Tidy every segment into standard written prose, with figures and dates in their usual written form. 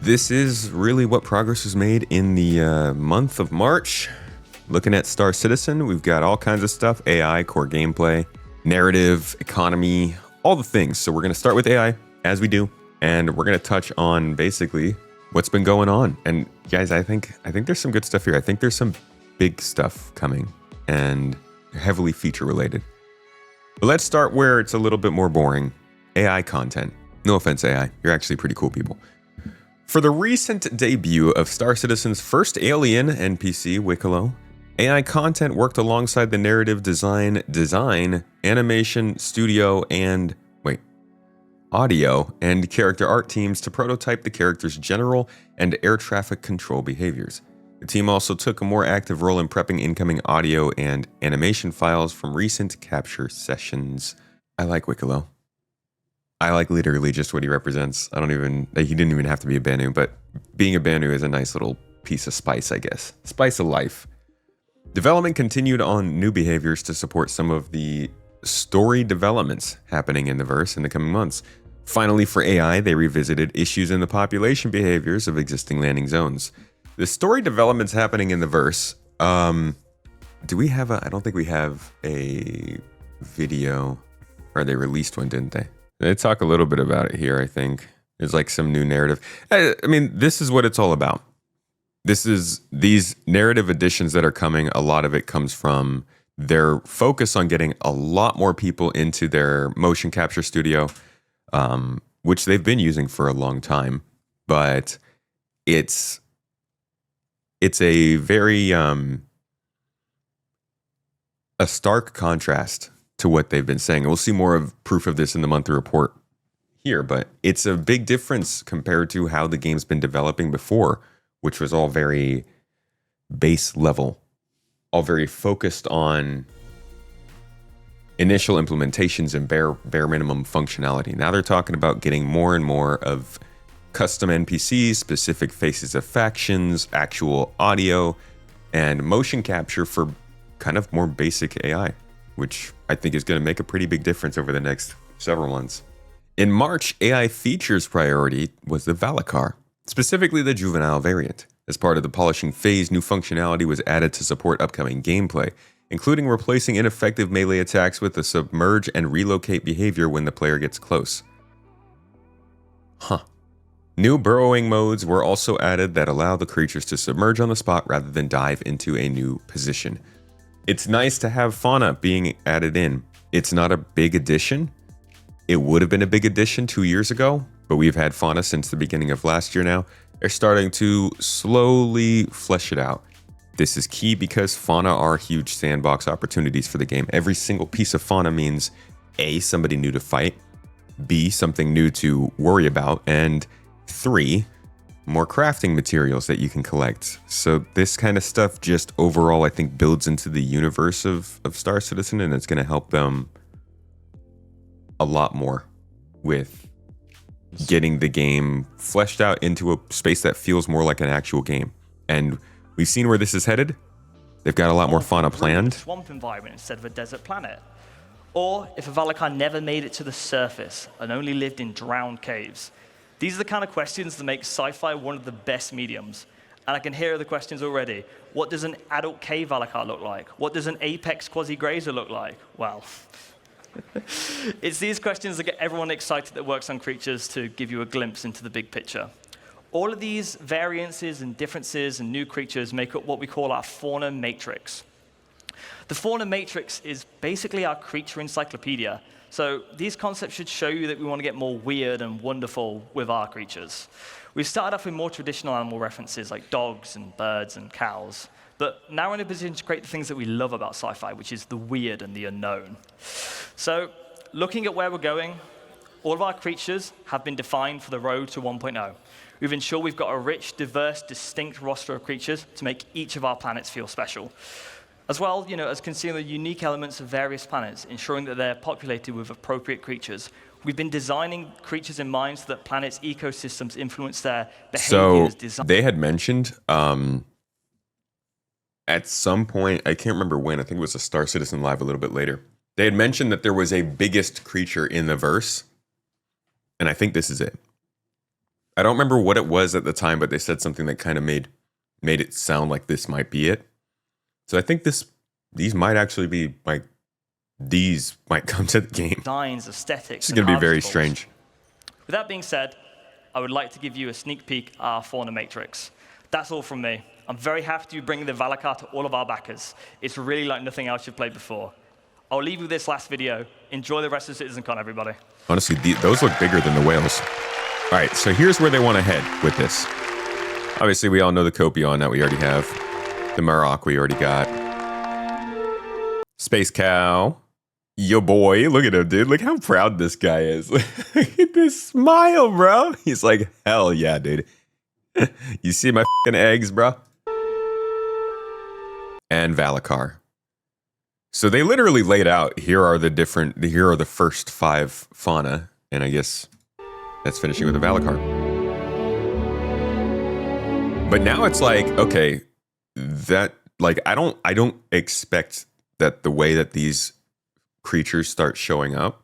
This is really what progress was made in the month of March. Looking at Star Citizen, we've got all kinds of stuff: AI, core gameplay, narrative, economy, all the things. So we're going to start with AI, as we do, and we're going to touch on basically what's been going on. And guys, I think there's some good stuff here. I think there's some big stuff coming and heavily feature related. But let's start where it's a little bit more boring. AI content. No offense, AI. You're actually pretty cool people. For the recent debut of Star Citizen's first alien NPC, Wicklow, AI content worked alongside the narrative design, animation, studio, and audio and character art teams to prototype the character's general and air traffic control behaviors. The team also took a more active role in prepping incoming audio and animation files from recent capture sessions. I like Wicklow. I like literally just what he represents. He didn't even have to be a Banu, but being a Banu is a nice little piece of spice, I guess. Spice of life. Development continued on new behaviors to support some of the story developments happening in the verse in the coming months. Finally, for AI, they revisited issues in the population behaviors of existing landing zones. The story developments happening in the verse. I don't think we have a video. Or they released one, didn't they? They talk a little bit about it here, I think. There's like some new narrative. I mean, this is what it's all about. These narrative additions that are coming, a lot of it comes from their focus on getting a lot more people into their motion capture studio, which they've been using for a long time. But it's a very a stark contrast to what they've been saying. We'll see more of proof of this in the monthly report here, but it's a big difference compared to how the game's been developing before, which was all very base level, all very focused on initial implementations and bare minimum functionality. Now they're talking about getting more and more of custom NPCs, specific faces of factions, actual audio, and motion capture for kind of more basic AI, which I think is going to make a pretty big difference over the next several months. In March, AI features priority was the Valacar, specifically the juvenile variant. As part of the polishing phase, new functionality was added to support upcoming gameplay, including replacing ineffective melee attacks with the submerge and relocate behavior when the player gets close. New burrowing modes were also added that allow the creatures to submerge on the spot rather than dive into a new position. It's nice to have fauna being added in. It's not a big addition. It would have been a big addition 2 years ago, but we've had fauna since the beginning of last year now. They're starting to slowly flesh it out. This is key because fauna are huge sandbox opportunities for the game. Every single piece of fauna means A, somebody new to fight, B, something new to worry about, and 3, more crafting materials that you can collect. So this kind of stuff just overall, I think, builds into the universe of Star Citizen, and it's going to help them a lot more with getting the game fleshed out into a space that feels more like an actual game. And we've seen where this is headed. They've got a lot more fauna planned. Swamp environment instead of a desert planet. Or if a Valacar never made it to the surface and only lived in drowned caves. These are the kind of questions that make sci-fi one of the best mediums. And I can hear the questions already. What does an adult cave Valacar look like? What does an apex quasi-grazer look like? Well, it's these questions that get everyone excited that works on creatures to give you a glimpse into the big picture. All of these variances and differences and new creatures make up what we call our fauna matrix. The fauna matrix is basically our creature encyclopedia. So these concepts should show you that we want to get more weird and wonderful with our creatures. We've started off with more traditional animal references like dogs and birds and cows. But now we're in a position to create the things that we love about sci-fi, which is the weird and the unknown. So looking at where we're going, all of our creatures have been defined for the road to 1.0. We've ensured we've got a rich, diverse, distinct roster of creatures to make each of our planets feel special. As well, as considering the unique elements of various planets, ensuring that they're populated with appropriate creatures. We've been designing creatures in mind so that planets' ecosystems influence their behaviors. So they had mentioned at some point, I can't remember when, I think it was a Star Citizen Live a little bit later, they had mentioned that there was a biggest creature in the verse, and I think this is it. I don't remember what it was at the time, but they said something that kind of made it sound like this might be it. So I think these might actually be like these might come to the game. Designs, aesthetics. This is going to be very strange. With that being said, I would like to give you a sneak peek at our fauna matrix. That's all from me. I'm very happy to be bringing the Valakar to all of our backers. It's really like nothing else you've played before. I'll leave you with this last video. Enjoy the rest of CitizenCon, everybody. Honestly, those look bigger than the whales. All right, so here's where they want to head with this. Obviously, we all know the Copion that we already have. The Marok we already got. Space Cow. Yo, boy. Look at him, dude. Look how proud this guy is. Look at this smile, bro. He's like, hell yeah, dude. You see my fucking eggs, bro? And Valakar. So they literally laid out, here are the first 5 fauna. And I guess that's finishing with the Valakar. But now it's like, okay, that, like, I don't expect that the way that these creatures start showing up,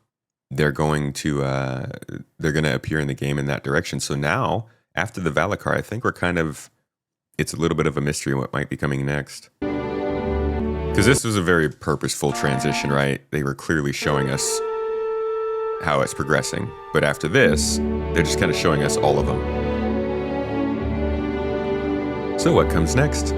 they're going to appear in the game in that direction. So now, after the Valakar, I think it's a little bit of a mystery what might be coming next. Because this was a very purposeful transition, right? They were clearly showing us how it's progressing. But after this, they're just kind of showing us all of them. So what comes next?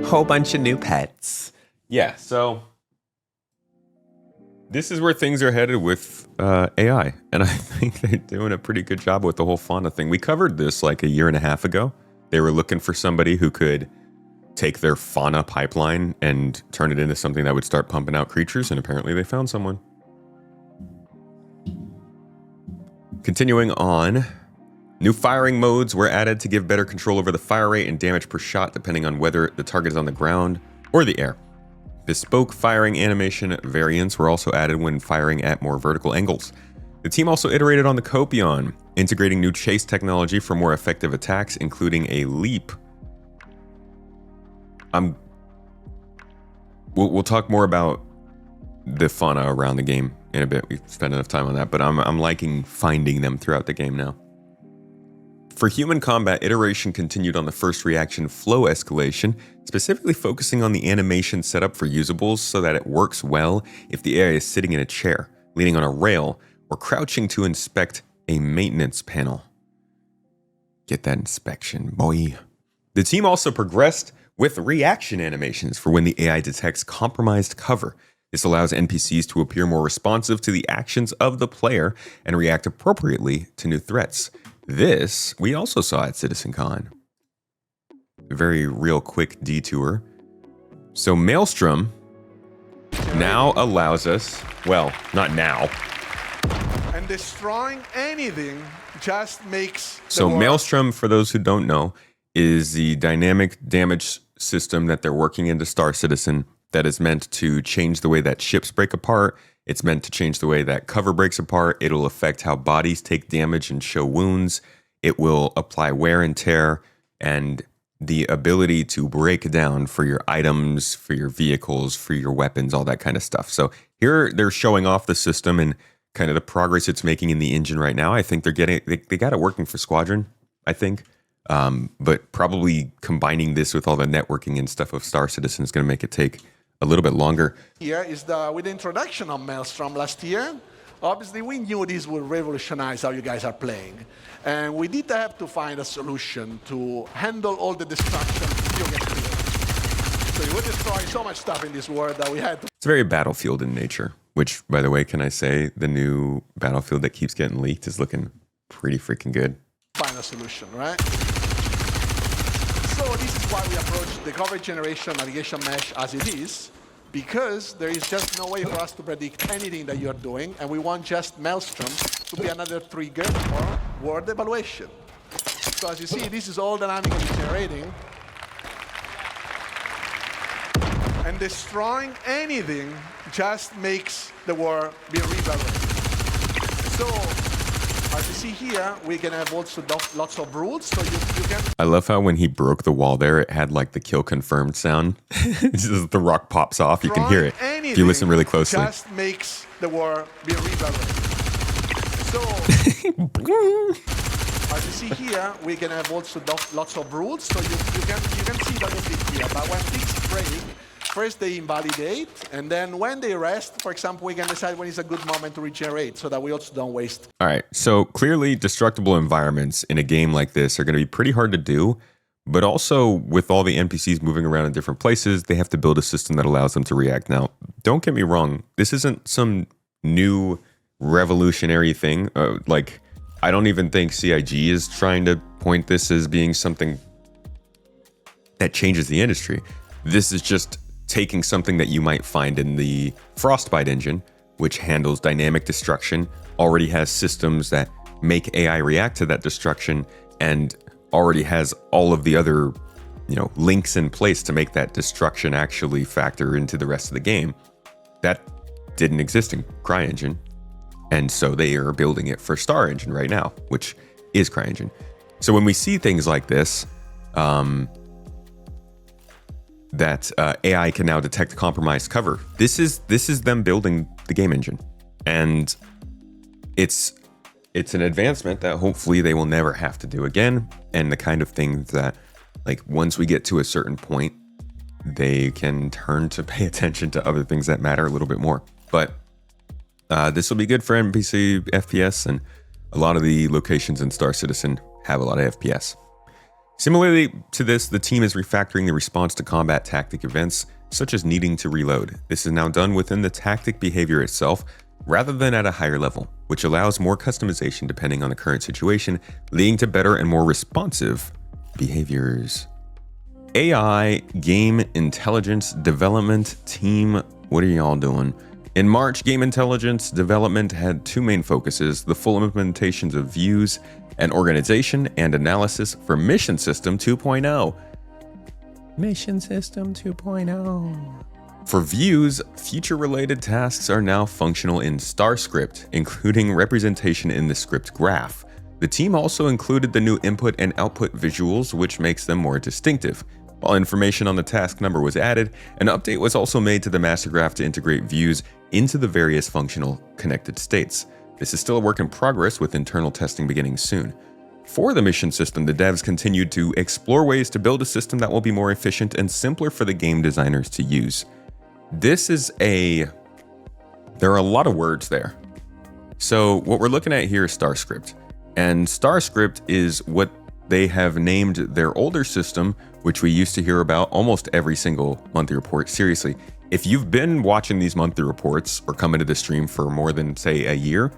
Whole bunch of new pets. Yeah, so this is where things are headed with AI, and I think they're doing a pretty good job with the whole fauna thing. We covered this like a year and a half ago. They were looking for somebody who could take their fauna pipeline and turn it into something that would start pumping out creatures, and apparently they found someone. Continuing on. New firing modes were added to give better control over the fire rate and damage per shot depending on whether the target is on the ground or the air. Bespoke firing animation variants were also added when firing at more vertical angles. The team also iterated on the Copion, integrating new chase technology for more effective attacks, including a leap. We'll talk more about the fauna around the game in a bit. We've spent enough time on that, but I'm liking finding them throughout the game now. For human combat, iteration continued on the first reaction flow escalation, specifically focusing on the animation setup for usables so that it works well if the AI is sitting in a chair, leaning on a rail, or crouching to inspect a maintenance panel. Get that inspection, boy. The team also progressed with reaction animations for when the AI detects compromised cover. This allows NPCs to appear more responsive to the actions of the player and react appropriately to new threats. This, we also saw at CitizenCon. A very real quick detour. So Maelstrom now allows us, well, not now. And destroying anything just makes So Maelstrom, for those who don't know, is the dynamic damage system that they're working into Star Citizen that is meant to change the way that ships break apart. It's meant to change the way that cover breaks apart. It'll affect how bodies take damage and show wounds. It will apply wear and tear and the ability to break down for your items, for your vehicles, for your weapons, all that kind of stuff. So here they're showing off the system and kind of the progress it's making in the engine right now. I think they got it working for Squadron, I think. But probably combining this with all the networking and stuff of Star Citizen is going to make it take a little bit longer. Here is with the introduction of Maelstrom last year. Obviously, we knew this would revolutionize how you guys are playing. And we did have to find a solution to handle all the destruction you get to. So you would destroy so much stuff in this world that we had to... It's very Battlefield in nature, which, by the way, can I say the new Battlefield that keeps getting leaked is looking pretty freaking good. Find a solution, right? So this is why we approach the coverage generation navigation mesh as it is, because there is just no way for us to predict anything that you're doing, and we want just Maelstrom to be another trigger for word evaluation. So as you see, this is all dynamically generating. And destroying anything just makes the war be reevaluated. So, as you see here, we can have also lots of rules. So you can. I love how when he broke the wall there, it had like the kill confirmed sound. It's just the rock pops off. You can hear it if you listen really closely. Just makes the war be rebalanced. So, as you see here, we can have also lots of rules. So you can see that a bit here. But when things break, first they invalidate, and then when they rest, for example, we can decide when is a good moment to regenerate so that we also don't waste. All right, so clearly destructible environments in a game like this are going to be pretty hard to do, but also with all the NPCs moving around in different places, they have to build a system that allows them to react. Now, don't get me wrong, this isn't some new revolutionary thing. Like, I don't even think CIG is trying to point this as being something that changes the industry. This is just taking something that you might find in the Frostbite engine, which handles dynamic destruction, already has systems that make AI react to that destruction, and already has all of the other, links in place to make that destruction actually factor into the rest of the game. That didn't exist in CryEngine, and so they are building it for Star Engine right now, which is CryEngine. So when we see things like this, that AI can now detect compromised cover. This is them building the game engine, and it's an advancement that hopefully they will never have to do again, and the kind of thing that, like, once we get to a certain point, they can turn to pay attention to other things that matter a little bit more. But this will be good for NPC FPS, and a lot of the locations in Star Citizen have a lot of FPS. Similarly to this, the team is refactoring the response to combat tactic events, such as needing to reload. This is now done within the tactic behavior itself, rather than at a higher level, which allows more customization depending on the current situation, leading to better and more responsive behaviors. AI Game Intelligence Development Team, what are y'all doing? In March, Game Intelligence Development had two main focuses: the full implementations of views and organization and analysis for Mission System 2.0. Mission System 2.0. For views, future-related tasks are now functional in StarScript, including representation in the script graph. The team also included the new input and output visuals, which makes them more distinctive. While information on the task number was added, an update was also made to the master graph to integrate views into the various functional connected states. This is still a work in progress, with internal testing beginning soon. For the mission system, the devs continued to explore ways to build a system that will be more efficient and simpler for the game designers to use. There are a lot of words there. So what we're looking at here is StarScript. And StarScript is what they have named their older system, which we used to hear about almost every single monthly report. Seriously, if you've been watching these monthly reports or come into the stream for more than, say, a year,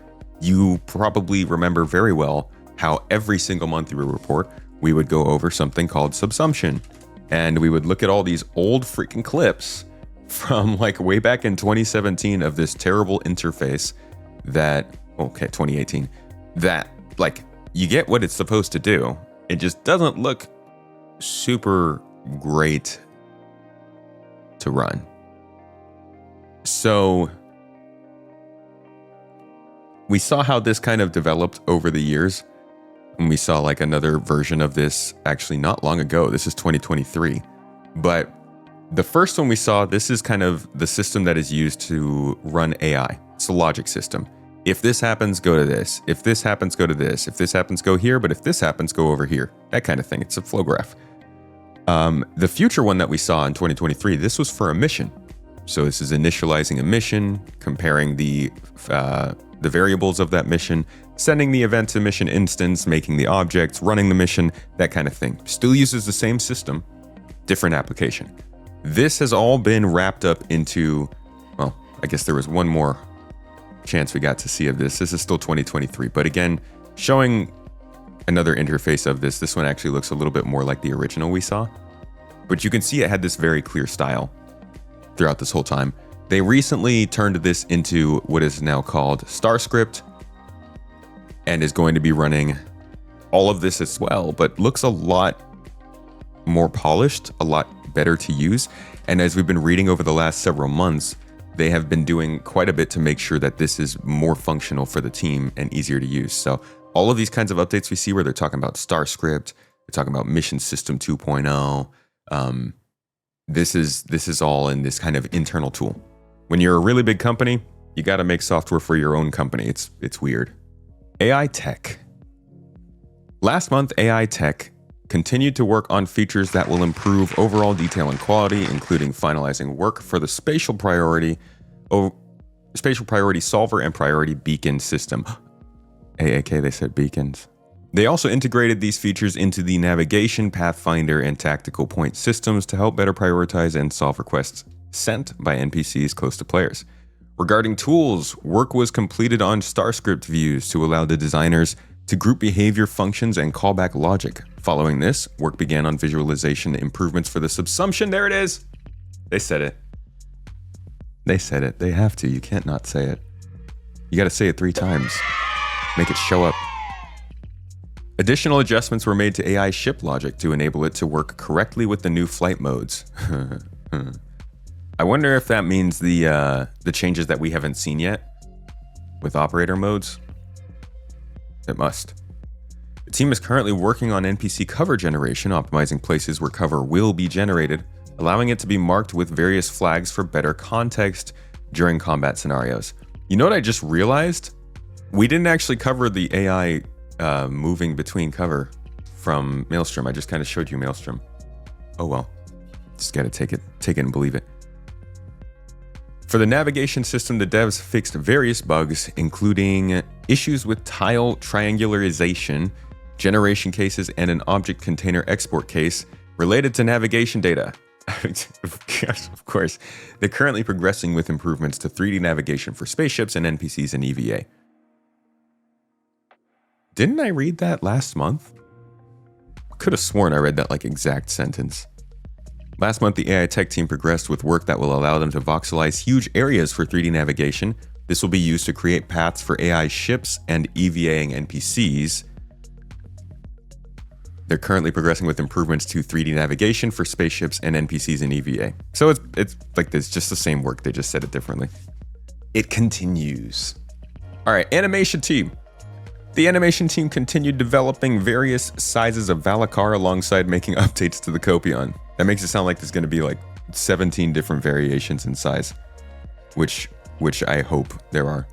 you probably remember very well how every single monthly report, we would go over something called Subsumption. And we would look at all these old freaking clips from like way back in 2017 of this terrible interface that, 2018, that like you get what it's supposed to do. It just doesn't look super great to run. So we saw how this kind of developed over the years, and we saw like another version of this actually not long ago. This is 2023. But the first one we saw, this is kind of the system that is used to run AI. It's a logic system. If this happens, go to this. If this happens, go to this. If this happens, go here. But if this happens, go over here. That kind of thing. It's a flow graph. The future one that we saw in 2023, this was for a mission. So this is initializing a mission, comparing the variables of that mission, sending the event to mission instance, making the objects, running the mission, that kind of thing. Still uses the same system, different application. This has all been wrapped up into, well, I guess there was one more chance we got to see of this. This is still 2023, but again, showing another interface of this. This one actually looks a little bit more like the original we saw, but you can see it had this very clear style throughout this whole time. They recently turned this into what is now called StarScript and is going to be running all of this as well, but looks a lot more polished, a lot better to use. And as we've been reading over the last several months, they have been doing quite a bit to make sure that this is more functional for the team and easier to use. So all of these kinds of updates we see where they're talking about StarScript, they're talking about Mission System 2.0. This is all in this kind of internal tool. When you're a really big company, you got to make software for your own company. It's weird. AI tech. Last month, AI tech continued to work on features that will improve overall detail and quality, including finalizing work for the spatial priority solver and priority beacon system. AAK, they said beacons. They also integrated these features into the navigation, pathfinder, and tactical point systems to help better prioritize and solve requests sent by NPCs close to players. Regarding tools, work was completed on StarScript views to allow the designers to group behavior functions and callback logic. Following this, work began on visualization improvements for the subsumption. There it is. They said it. They said it. They have to. You can't not say it. You got to say it 3 times. Make it show up. Additional adjustments were made to AI ship logic to enable it to work correctly with the new flight modes. I wonder if that means the changes that we haven't seen yet with operator modes. It must. The team is currently working on NPC cover generation, optimizing places where cover will be generated, allowing it to be marked with various flags for better context during combat scenarios. You know what I just realized? We didn't actually cover the AI moving between cover from Maelstrom. I just kind of showed you Maelstrom. Oh well. Just gotta take it and believe it. For the navigation system, the devs fixed various bugs, including issues with tile triangularization, generation cases, and an object container export case related to navigation data. Of course, they're currently progressing with improvements to 3D navigation for spaceships and NPCs in EVA. Didn't I read that last month? Could have sworn I read that exact sentence. Last month, the AI tech team progressed with work that will allow them to voxelize huge areas for 3D navigation. This will be used to create paths for AI ships and EVAing NPCs. They're currently progressing with improvements to 3D navigation for spaceships and NPCs in EVA. So it's like this, just the same work, they just said it differently. It continues. All right, animation team. The animation team continued developing various sizes of Valakar alongside making updates to the Copion. That makes it sound like there's going to be 17 different variations in size, which I hope there are.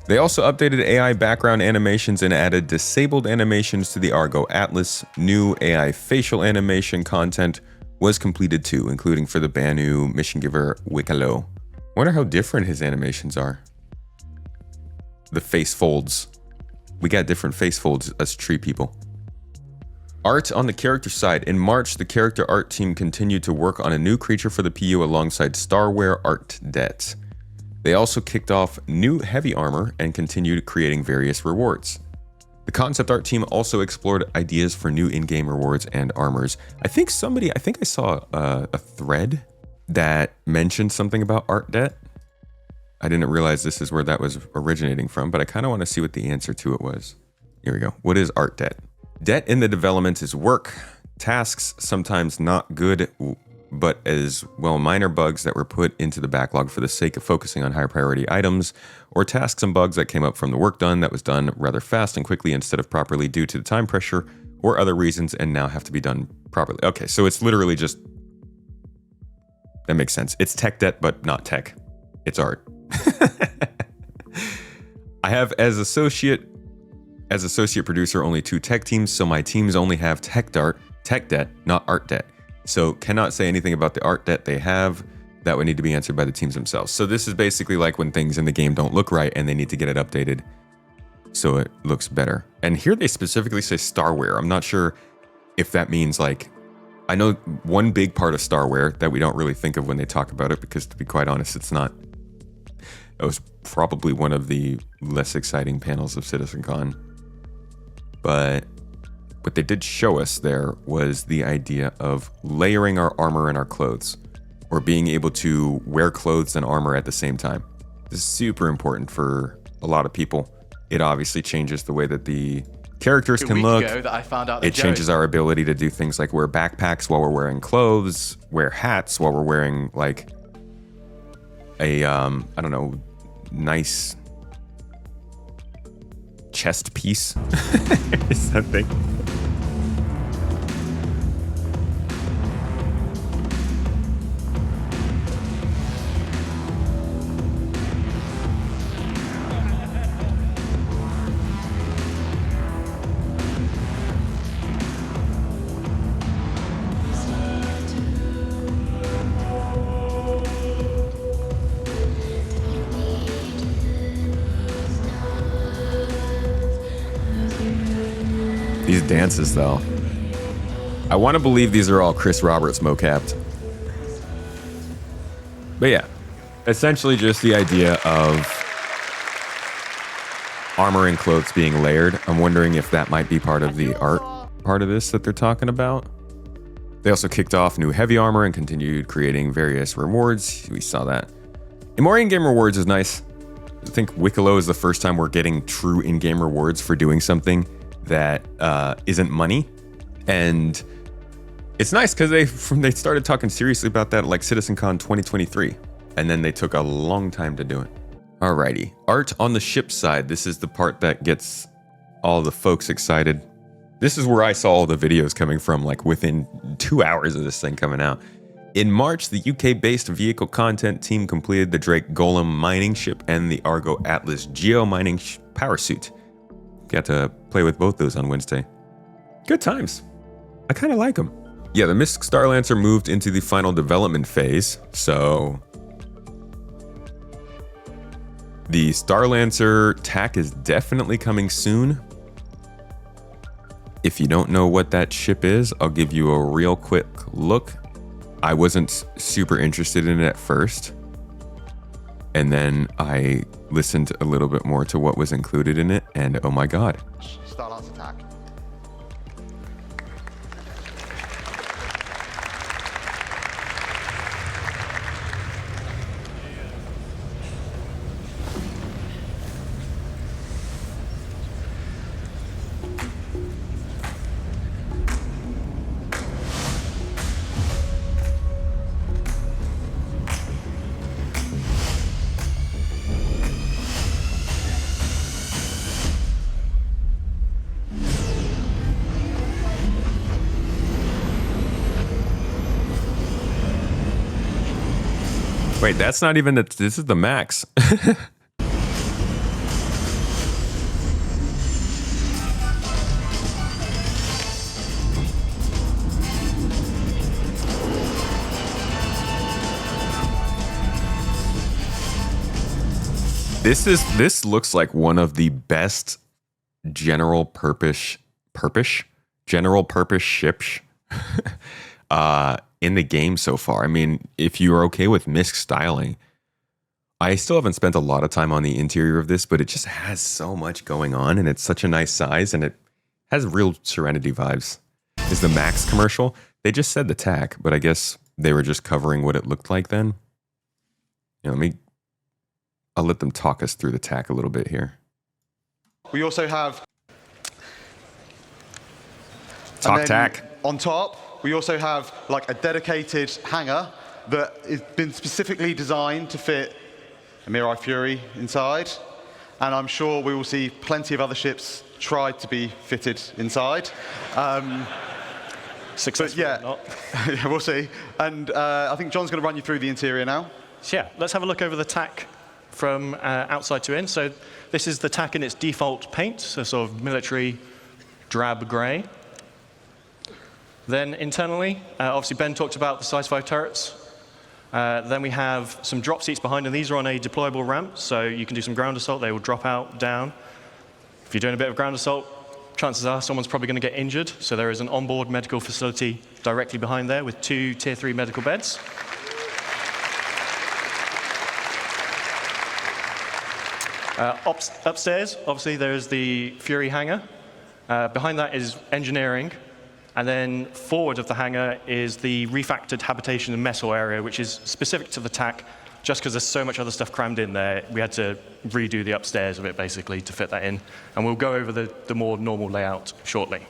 They also updated AI background animations and added disabled animations to the Argo Atlas. New AI facial animation content was completed too, including for the Banu mission giver Wikalo. Wonder how different his animations are. The face folds. We got different face folds as tree people. Art on the character side. In March, the character art team continued to work on a new creature for the PU alongside Starware Art Det. They also kicked off new heavy armor and continued creating various rewards. The concept art team also explored ideas for new in-game rewards and armors. I think I saw a thread that mentioned something about Art Det. I didn't realize this is where that was originating from, but I kind of want to see what the answer to it was. Here we go. What is Art Det? Det in the development is work, tasks, sometimes not good, but as well minor bugs that were put into the backlog for the sake of focusing on higher priority items, or tasks and bugs that came up from the work done that was done rather fast and quickly instead of properly due to the time pressure or other reasons and now have to be done properly. Okay, so it's literally just... That makes sense. It's tech debt, but not tech. It's art. I have as associate producer only 2 tech teams, so my teams only have tech debt, not art debt. So cannot say anything about the art debt they have. That would need to be answered by the teams themselves. So this is basically like when things in the game don't look right and they need to get it updated so it looks better. And here they specifically say Starware. I'm not sure if that means I know one big part of Starware that we don't really think of when they talk about it, because to be quite honest, it's not. It was probably one of the less exciting panels of CitizenCon. But what they did show us there was the idea of layering our armor and our clothes, or being able to wear clothes and armor at the same time. This is super important for a lot of people. It obviously changes the way that the characters can look. It changes our ability to do things like wear backpacks while we're wearing clothes, wear hats while we're wearing a I don't know, nice chest piece or something. These dances, though. I want to believe these are all Chris Roberts mocapped. But yeah, essentially just the idea of armor and clothes being layered. I'm wondering if that might be part of the art part of this that they're talking about. They also kicked off new heavy armor and continued creating various rewards. We saw that. And more in-game rewards is nice. I think Wicklow is the first time we're getting true in-game rewards for doing something that isn't money. And it's nice because they started talking seriously about that like CitizenCon 2023. And then they took a long time to do it. Alrighty. Art on the ship side. This is the part that gets all the folks excited. This is where I saw all the videos coming from, like within 2 hours of this thing coming out. In March, the UK-based vehicle content team completed the Drake Golem mining ship and the Argo Atlas geo mining power suit. Got to play with both those on Wednesday. Good times. I kind of like them. Yeah, the Mystic Starlancer moved into the final development phase, so the Starlancer tack is definitely coming soon. If you don't know what that ship is, I'll give you a real quick look. I wasn't super interested in it at first, and then I listened a little bit more to what was included in it, and oh my god. Starlancer attack. Wait, that's not even this is the max. This looks like one of the best general purpose ships in the game so far. I mean, if you're okay with misc styling, I still haven't spent a lot of time on the interior of this, but it just has so much going on, and it's such a nice size, and it has real Serenity vibes. Is the Max commercial? They just said the tack, but I guess they were just covering what it looked like then. You know, I'll let them talk us through the tack a little bit here. We also have Talk tack. On top, we also have like a dedicated hangar that has been specifically designed to fit a Mirai Fury inside. And I'm sure we will see plenty of other ships try to be fitted inside. Successful yeah, or not. yeah, we'll see. And I think John's going to run you through the interior now. So yeah, let's have a look over the tack from outside to in. So this is the tack in its default paint, so sort of military drab gray. Then internally, obviously Ben talked about the size 5 turrets. Then we have some drop seats behind, and these are on a deployable ramp, so you can do some ground assault. They will drop out, down. If you're doing a bit of ground assault, chances are someone's probably going to get injured, so there is an onboard medical facility directly behind there with 2 Tier 3 medical beds. Upstairs, obviously, there is the Fury hangar. Behind that is engineering. And then forward of the hangar is the refactored habitation and mess hall area, which is specific to the tack, just because there's so much other stuff crammed in there. We had to redo the upstairs of it, basically, to fit that in. And we'll go over the more normal layout shortly.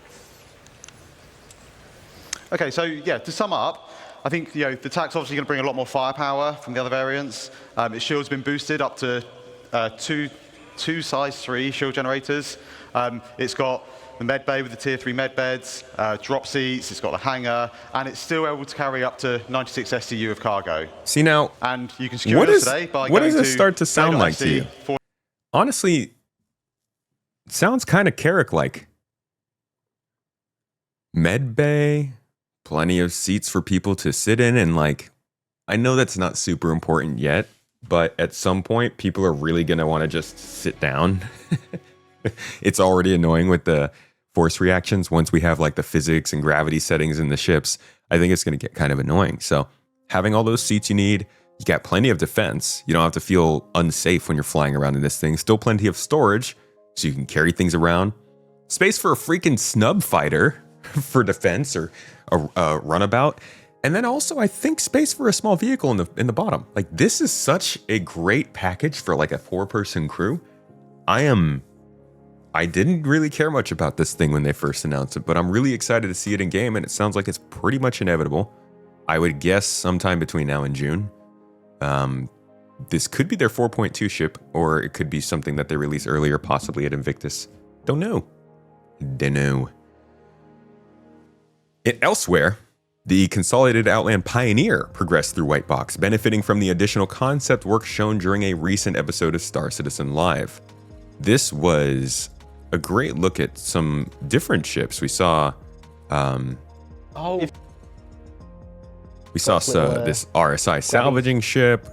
OK, so yeah, to sum up, I think the attack's obviously going to bring a lot more firepower from the other variants. Its shield's been boosted up to two size 3 shield generators. It's got the med bay with the tier 3 med beds, drop seats, it's got the hangar, and it's still able to carry up to 96 STU of cargo. See now, And you can secure it today by what going does this start to sound like to you? for Honestly, it sounds kind of Carrick-like. Med bay, plenty of seats for people to sit in, and like, I know that's not super important yet, but at some point, people are really going to want to just sit down. It's already annoying with the force reactions. Once we have like the physics and gravity settings in the ships, I think it's going to get kind of annoying. So having all those seats you need, you got plenty of defense. You don't have to feel unsafe when you're flying around in this thing. Still plenty of storage, so you can carry things around. Space for a freaking snub fighter for defense or a runabout. And then also, I think space for a small vehicle in the bottom. Like, this is such a great package for like a 4-person crew. I didn't really care much about this thing when they first announced it, but I'm really excited to see it in game, and it sounds like it's pretty much inevitable. I would guess sometime between now and June. This could be their 4.2 ship, or it could be something that they release earlier, possibly at Invictus. Don't know. Elsewhere, the consolidated Outland Pioneer progressed through White Box, benefiting from the additional concept work shown during a recent episode of Star Citizen Live. This was a great look at some different ships. We saw this RSI salvaging ship.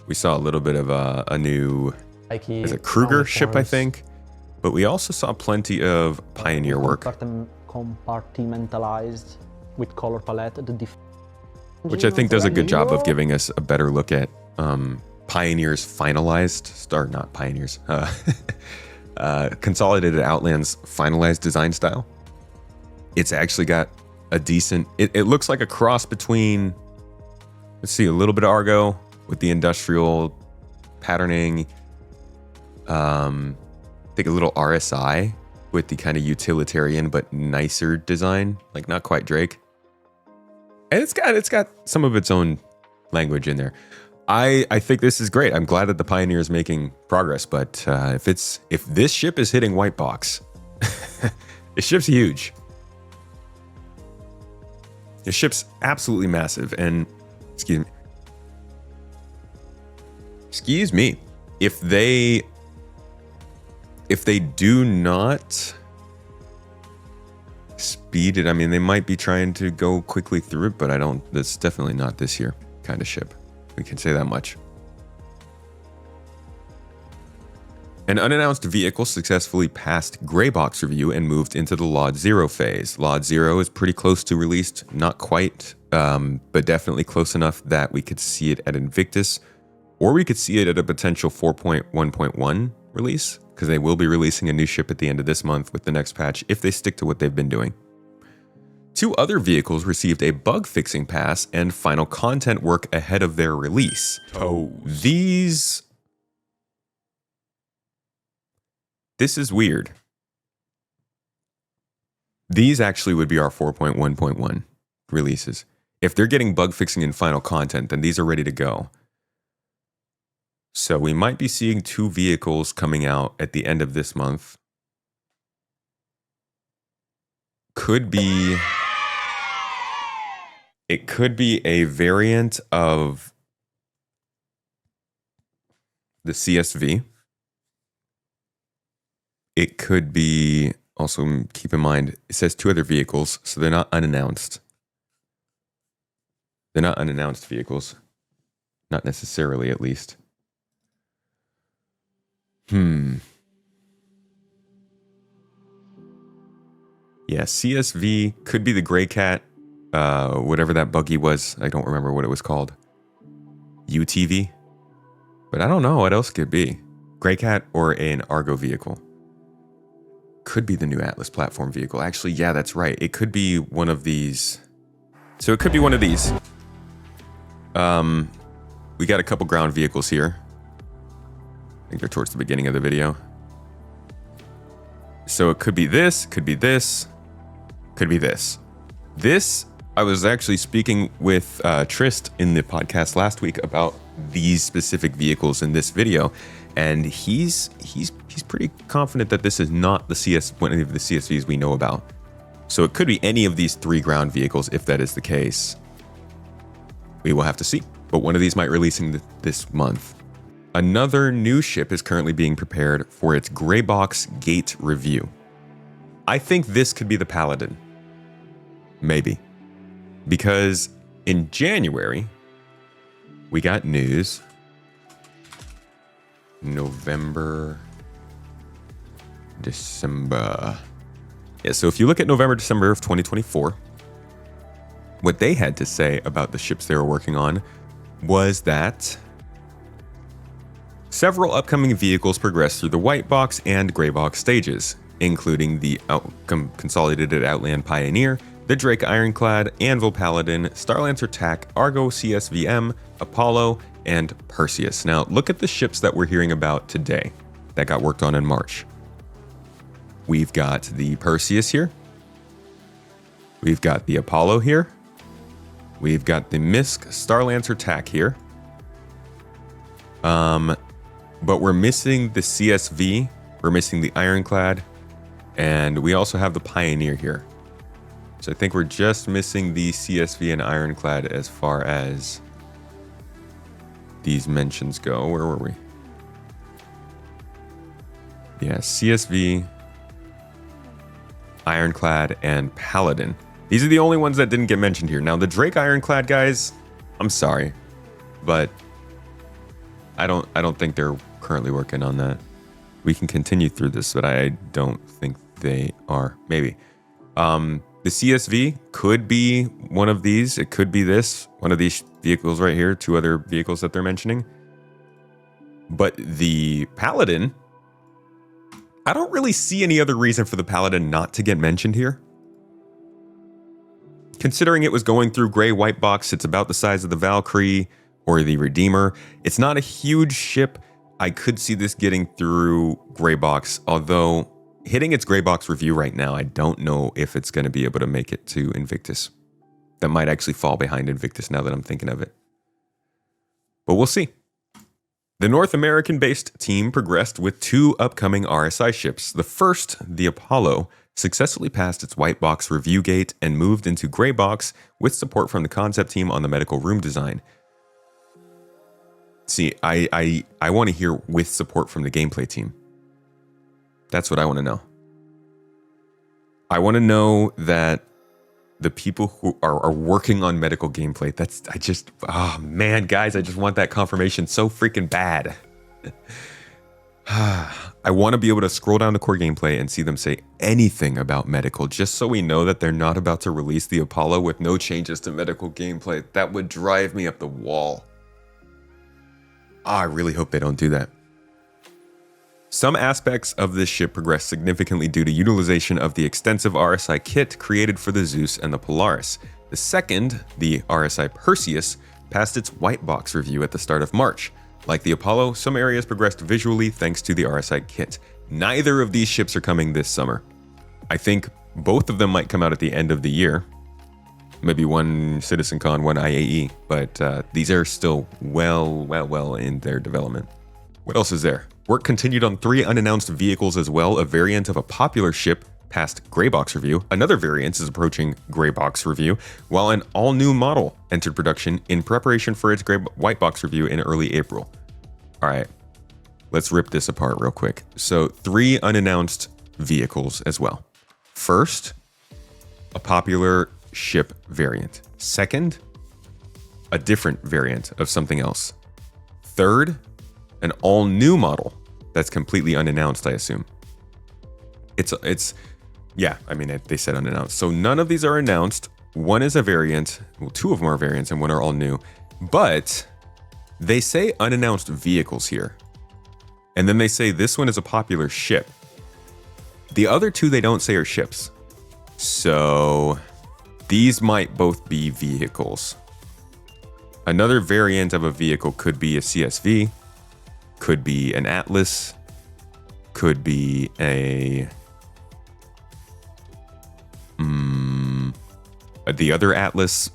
We saw a little bit of a new Kruger ship, I think. But we also saw plenty of Pioneer work, compartmentalized with color palette. which I think does a good job of giving us a better look at Pioneer's finalized, not Pioneers, Consolidated Outland's finalized design style. It's actually got a decent, it looks like a cross between, let's see, a little bit of Argo with the industrial patterning, I think a little RSI with the kind of utilitarian but nicer design, like not quite Drake. And it's got some of its own language in there. I think this is great. I'm glad that the Pioneer is making progress, but if this ship is hitting White Box, this ship's huge. This ship's absolutely massive, and excuse me, if they do not speed it, I mean, they might be trying to go quickly through it, but that's definitely not this year kind of ship. We can say that much. An unannounced vehicle successfully passed Gray Box review and moved into the LOD 0 phase. LOD 0 is pretty close to released, not quite, but definitely close enough that we could see it at Invictus, or we could see it at a potential 4.1.1 release, because they will be releasing a new ship at the end of this month with the next patch if they stick to what they've been doing. 2 other vehicles received a bug fixing pass and final content work ahead of their release. This is weird. These actually would be our 4.1.1 releases. If they're getting bug fixing and final content, then these are ready to go. So we might be seeing 2 vehicles coming out at the end of this month. It could be a variant of the CSV. It could be, also keep in mind, it says 2 other vehicles, so they're not unannounced. They're not unannounced vehicles. Not necessarily, at least. Yeah, CSV could be the Gray Cat, whatever that buggy was. I don't remember what it was called. UTV? But I don't know what else it could be. Gray Cat or an Argo vehicle. Could be the new Atlas platform vehicle. Actually, yeah, that's right. It could be one of these. So it could be one of these. We got a couple ground vehicles here. I think they're towards the beginning of the video. So it could be this, could be this, could be this. This I was actually speaking with Trist in the podcast last week about these specific vehicles in this video, and he's pretty confident that this is not one of the CSVs we know about. So it could be any of these 3 ground vehicles if that is the case. We will have to see, but one of these might releasing this month. Another new ship is currently being prepared for its gray box gate review. I think this could be the Paladin. Maybe. Because in January, we got news. November, December. Yeah, so if you look at November, December of 2024, what they had to say about the ships they were working on was that several upcoming vehicles progress through the white box and gray box stages, including the Consolidated Outland Pioneer, the Drake Ironclad, Anvil Paladin, Starlancer TAC, Argo CSVM, Apollo, and Perseus. Now, look at the ships that we're hearing about today that got worked on in March. We've got the Perseus here. We've got the Apollo here. We've got the MISC Starlancer TAC here. But we're missing the CSV, we're missing the Ironclad, and we also have the Pioneer here. So I think we're just missing the CSV and Ironclad as far as these mentions go. Where were we? Yeah, CSV, Ironclad, and Paladin. These are the only ones that didn't get mentioned here. Now, the Drake Ironclad guys, I'm sorry, but I don't think they're currently working on that. We can continue through this, but I don't think they are. Maybe. The CSV could be one of these. It could be this, one of these vehicles right here, 2 other vehicles that they're mentioning. But the Paladin, I don't really see any other reason for the Paladin not to get mentioned here. Considering it was going through gray-white box, it's about the size of the Valkyrie or the Redeemer. It's not a huge ship. I could see this getting through gray box, although hitting its gray box review right now, I don't know if it's going to be able to make it to Invictus. That might actually fall behind Invictus now that I'm thinking of it. But we'll see. The North American-based team progressed with 2 upcoming RSI ships. The first, the Apollo, successfully passed its white box review gate and moved into gray box with support from the concept team on the medical room design. See, I want to hear with support from the gameplay team. That's what I want to know. I want to know that the people who are working on medical gameplay, oh man, guys, I just want that confirmation so freaking bad. I want to be able to scroll down the core gameplay and see them say anything about medical, just so we know that they're not about to release the Apollo with no changes to medical gameplay. That would drive me up the wall. I really hope they don't do that. Some aspects of this ship progressed significantly due to utilization of the extensive RSI kit created for the Zeus and the Polaris. The second, the RSI Perseus, passed its white box review at the start of March. Like the Apollo, some areas progressed visually thanks to the RSI kit. Neither of these ships are coming this summer. I think both of them might come out at the end of the year. Maybe one CitizenCon, one IAE, but these are still well in their development. What else is there? Work continued on 3 unannounced vehicles as well. A variant of a popular ship passed gray box review. Another variant is approaching gray box review, while an all-new model entered production in preparation for its white box review in early April. All right, let's rip this apart real quick. So 3 unannounced vehicles as well. First, a popular ship variant. Second, a different variant of something else. Third, an all-new model that's completely unannounced, I assume. Yeah, I mean, they said unannounced. So none of these are announced. One is a variant. Well, 2 of them are variants and 1 are all new. But they say unannounced vehicles here. And then they say this one is a popular ship. The other 2 they don't say are ships. So these might both be vehicles. Another variant of a vehicle could be a CSV, could be an Atlas, could be a the other Atlas.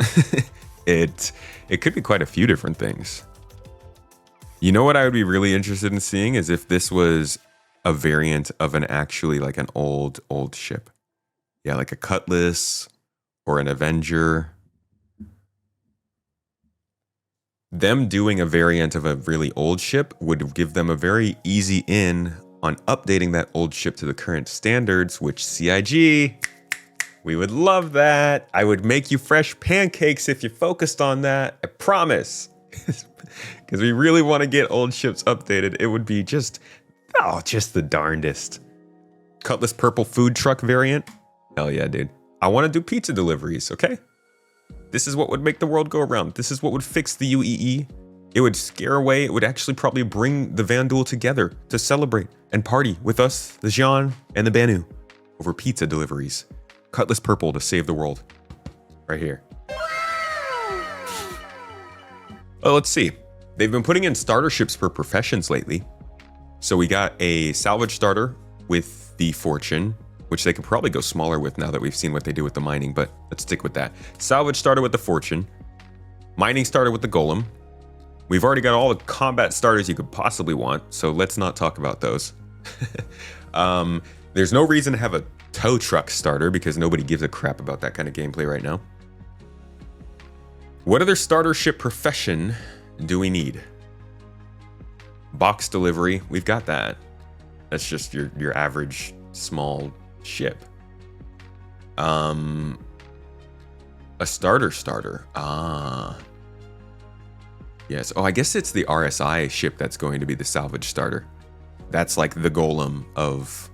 it could be quite a few different things. You know what I would be really interested in seeing is if this was a variant of an actually like an old ship. Yeah, like a Cutlass or an Avenger. Them doing a variant of a really old ship would give them a very easy in on updating that old ship to the current standards, which CIG, we would love that. I would make you fresh pancakes if you focused on that. I promise. Because we really want to get old ships updated. It would be just the darndest. Cutlass purple food truck variant. Hell yeah, dude. I want to do pizza deliveries, okay? This is what would make the world go around. This is what would fix the UEE. It would scare away. It would actually probably bring the Vandal together to celebrate and party with us, the Jean, and the Banu over pizza deliveries. Cutlass purple to save the world. Right here. Oh, let's see. They've been putting in starter ships for professions lately. So we got a salvage starter with the Fortune, which they could probably go smaller with now that we've seen what they do with the mining, but let's stick with that. Salvage starter with the Fortune. Mining starter with the Golem. We've already got all the combat starters you could possibly want, so let's not talk about those. There's no reason to have a tow truck starter because nobody gives a crap about that kind of gameplay right now. What other starter ship profession do we need? Box delivery, we've got that. That's just your average small ship. A starter. Yes. Oh, I guess it's the RSI ship that's going to be the salvage starter. That's like the golem of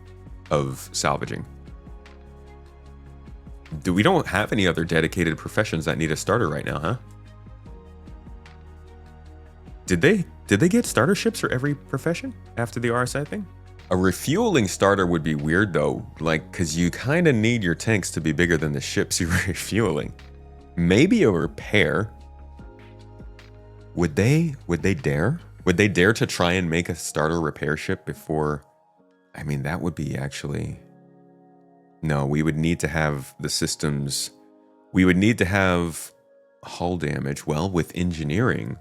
salvaging. We don't have any other dedicated professions that need a starter right now, huh? Did they get starter ships for every profession after the RSI thing? A refueling starter would be weird though, like, cause you kind of need your tanks to be bigger than the ships you're refueling. Maybe a repair. Would they dare? Would they dare to try and make a starter repair ship before? I mean, that would be actually... No, we would need to have the systems. We would need to have hull damage. Well, with engineering,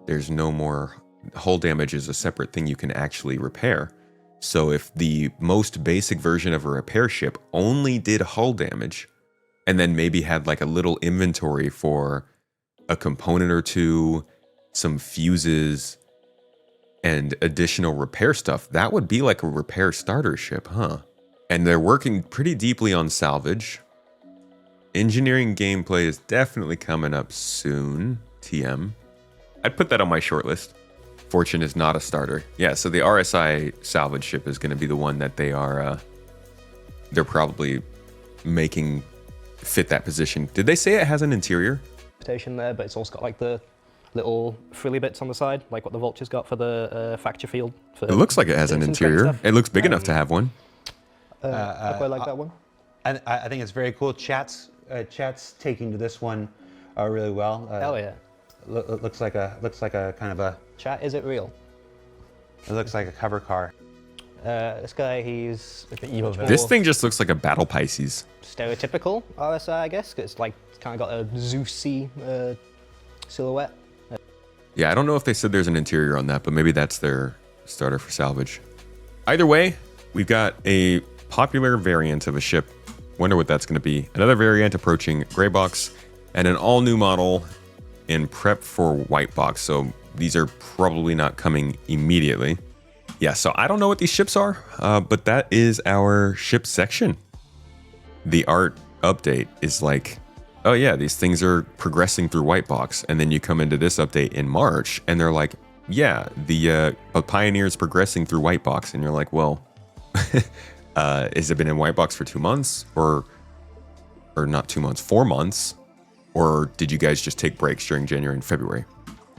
there's no more... Hull damage is a separate thing you can actually repair. So if the most basic version of a repair ship only did hull damage, and then maybe had like a little inventory for a component or two, some fuses, and additional repair stuff, that would be like a repair starter ship, huh? And they're working pretty deeply on salvage. Engineering gameplay is definitely coming up soon. TM. I'd put that on my short list. Fortune is not a starter. Yeah, so the RSI salvage ship is going to be the one that they're probably making fit that position. Did they say it has an interior? There, but it's also got like the little frilly bits on the side, like what the Vulture's got for the fracture field. It looks like it has an interior. It looks big enough to have one. I quite like that one. I think it's very cool. Chat's taking to this one really well. Hell yeah! Looks like a kind of a Chat, is it real? It looks like a cover car. This guy, he's a bit more This thing just looks like a battle Pisces. stereotypical RSI, I guess. It's like it's kind of got a Zeusy silhouette. Yeah, I don't know if they said there's an interior on that, but maybe that's their starter for salvage. Either way, we've got a popular variant of a ship. Wonder what that's going to be. Another variant approaching gray box, and an all-new model in prep for white box. So these are probably not coming immediately. Yeah, so I don't know what these ships are, but that is our ship section. The art update is like, oh yeah, these things are progressing through white box. And then you come into this update in March and they're like, yeah, the Pioneer is progressing through white box. And you're like, well, has it been in white box for 2 months or not 2 months, 4 months? Or did you guys just take breaks during January and February?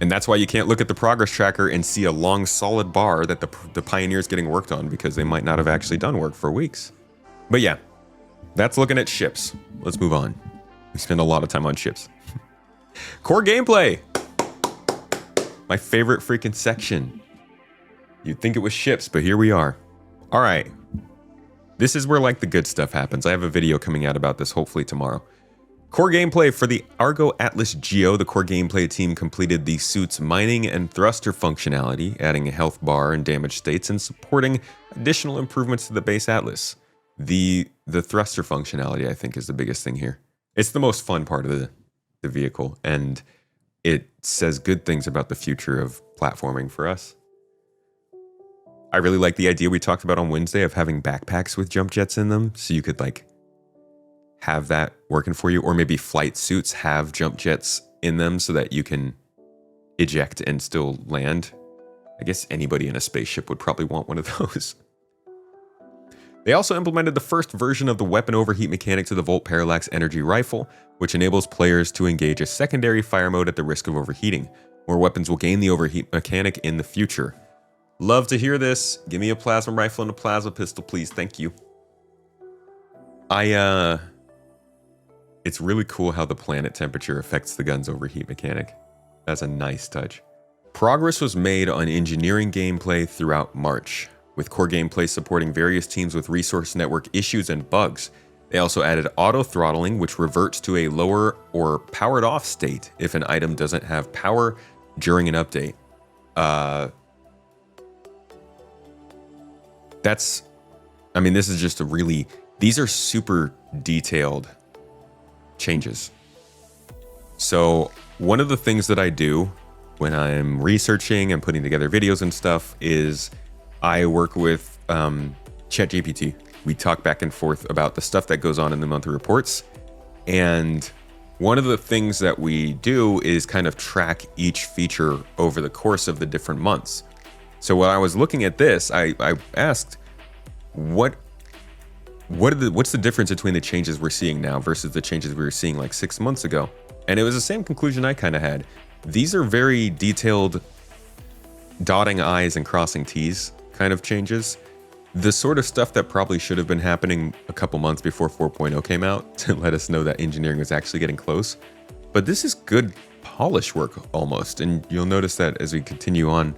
And that's why you can't look at the progress tracker and see a long solid bar that the Pioneer is getting worked on, because they might not have actually done work for weeks. But yeah, that's looking at ships. Let's move on. We spend a lot of time on ships. Core gameplay. My favorite freaking section. You'd think it was ships, but here we are. All right. This is where like the good stuff happens. I have a video coming out about this hopefully tomorrow. Core gameplay for the Argo Atlas Geo. The core gameplay team completed the suit's mining and thruster functionality, adding a health bar and damage states and supporting additional improvements to the base Atlas. The thruster functionality, I think, is the biggest thing here. It's the most fun part of the vehicle, and it says good things about the future of platforming for us. I really like the idea we talked about on Wednesday of having backpacks with jump jets in them, so you could like have that working for you, or maybe flight suits have jump jets in them so that you can eject and still land. I guess anybody in a spaceship would probably want one of those. They also implemented the first version of the weapon overheat mechanic to the Volt Parallax Energy Rifle, which enables players to engage a secondary fire mode at the risk of overheating. More weapons will gain the overheat mechanic in the future. Love to hear this. Give me a plasma rifle and a plasma pistol, please. Thank you. It's really cool how the planet temperature affects the gun's overheat mechanic. That's a nice touch. Progress was made on engineering gameplay throughout March, with core gameplay supporting various teams with resource network issues and bugs. They also added auto-throttling, which reverts to a lower or powered-off state if an item doesn't have power during an update. This is just these are super detailed changes. So one of the things that I do when I'm researching and putting together videos and stuff is I work with ChatGPT. We talk back and forth about the stuff that goes on in the monthly reports. And one of the things that we do is kind of track each feature over the course of the different months. So when I was looking at this, I asked, what's the difference between the changes we're seeing now versus the changes we were seeing like 6 months ago? And it was the same conclusion I kind of had. These are very detailed dotting I's and crossing T's kind of changes. The sort of stuff that probably should have been happening a couple months before 4.0 came out to let us know that engineering was actually getting close. But this is good polish work almost. And you'll notice that as we continue on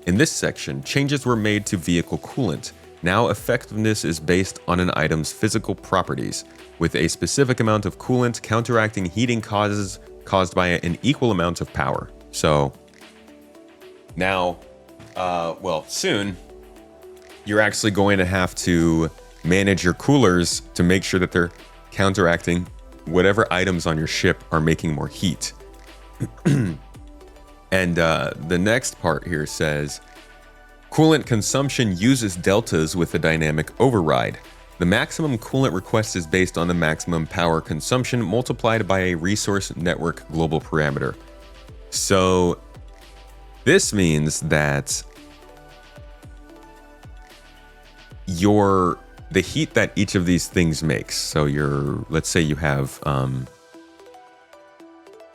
in this section, changes were made to vehicle coolant. Now effectiveness is based on an item's physical properties, with a specific amount of coolant counteracting heating causes caused by an equal amount of power. So now, soon, you're actually going to have to manage your coolers to make sure that they're counteracting whatever items on your ship are making more heat. And the next part here says, coolant consumption uses deltas with a dynamic override. The maximum coolant request is based on the maximum power consumption multiplied by a resource network global parameter. So this means that the heat that each of these things makes. So let's say you have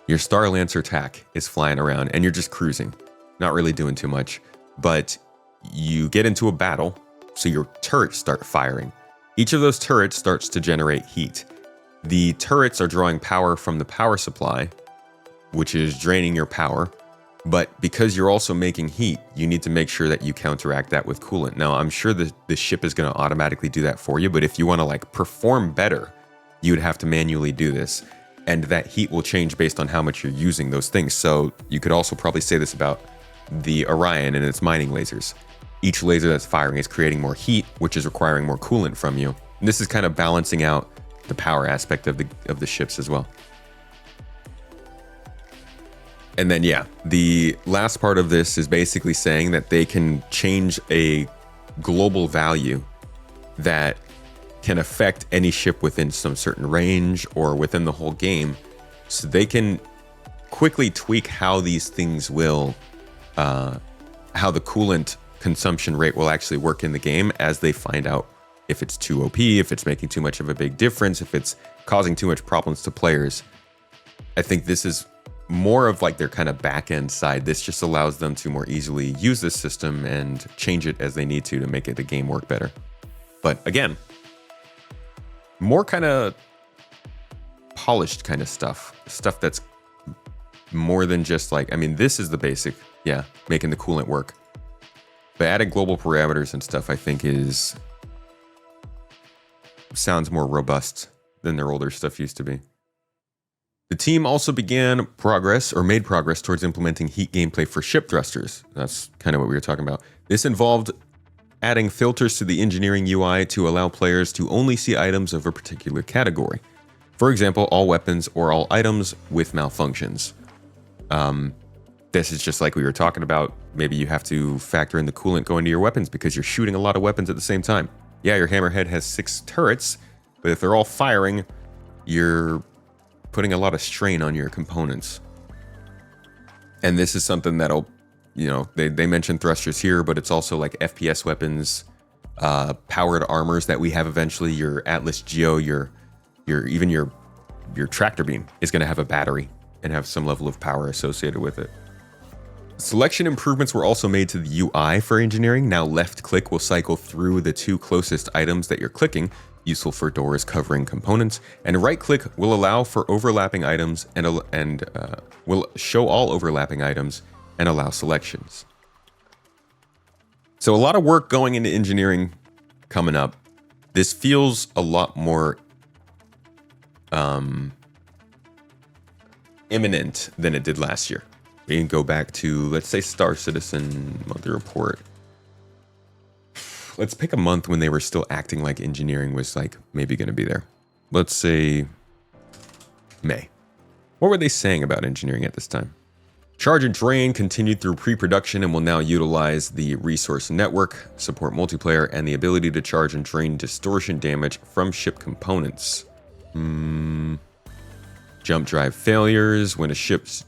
your Star Lancer TAC is flying around and you're just cruising, not really doing too much, but you get into a battle, so your turrets start firing. Each of those turrets starts to generate heat. The turrets are drawing power from the power supply, which is draining your power. But because you're also making heat, you need to make sure that you counteract that with coolant. Now, I'm sure the ship is going to automatically do that for you, but if you want to perform better, you would have to manually do this. And that heat will change based on how much you're using those things. So you could also probably say this about the Orion and its mining lasers. Each laser that's firing is creating more heat, which is requiring more coolant from you. And this is kind of balancing out the power aspect of the ships as well. And then, the last part of this is basically saying that they can change a global value that can affect any ship within some certain range or within the whole game. So they can quickly tweak how these things will, how the coolant consumption rate will actually work in the game as they find out if it's too OP, if it's making too much of a big difference, if it's causing too much problems to players. I think this is more of their kind of back end side. This just allows them to more easily use this system and change it as they need to make the game work better. But again, more kind of polished kind of stuff that's more than just this is the basic, making the coolant work. But adding global parameters and stuff, I think sounds more robust than their older stuff used to be. The team also made progress towards implementing heat gameplay for ship thrusters. That's kind of what we were talking about. This involved adding filters to the engineering UI to allow players to only see items of a particular category. For example, all weapons or all items with malfunctions. This is just like we were talking about. Maybe you have to factor in the coolant going to your weapons because you're shooting a lot of weapons at the same time. Yeah, your hammerhead has 6 turrets, but if they're all firing, you're putting a lot of strain on your components. And this is something that'll, they mentioned thrusters here, but it's also like FPS weapons, powered armors that we have eventually. Your Atlas Geo, your tractor beam is going to have a battery and have some level of power associated with it. Selection improvements were also made to the UI for engineering. Now left click will cycle through the 2 closest items that you're clicking, useful for doors covering components, and right click will allow for overlapping items and will show all overlapping items and allow selections. So a lot of work going into engineering coming up. This feels a lot more imminent than it did last year. We can go back to, let's say, Star Citizen monthly report. Let's pick a month when they were still acting like engineering was like maybe going to be there. Let's say May. What were they saying about engineering at this time? Charge and Drain continued through pre-production and will now utilize the resource network, support multiplayer, and the ability to charge and drain distortion damage from ship components. Jump drive failures. When a ship's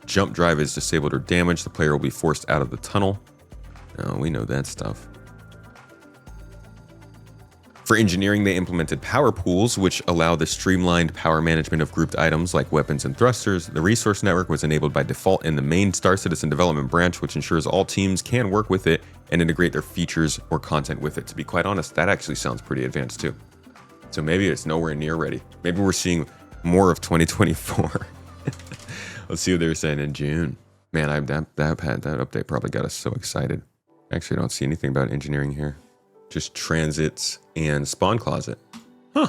jump drive is disabled or damaged, the player will be forced out of the tunnel. Oh, we know that stuff. For engineering, they implemented power pools, which allow the streamlined power management of grouped items like weapons and thrusters. The resource network was enabled by default in the main Star Citizen development branch, which ensures all teams can work with it and integrate their features or content with it. To be quite honest, that actually sounds pretty advanced too. So maybe it's nowhere near ready. Maybe we're seeing more of 2024. Let's see what they were saying in June. Man, that update probably got us so excited. Actually, I don't see anything about engineering here. Just transits and spawn closet. Huh.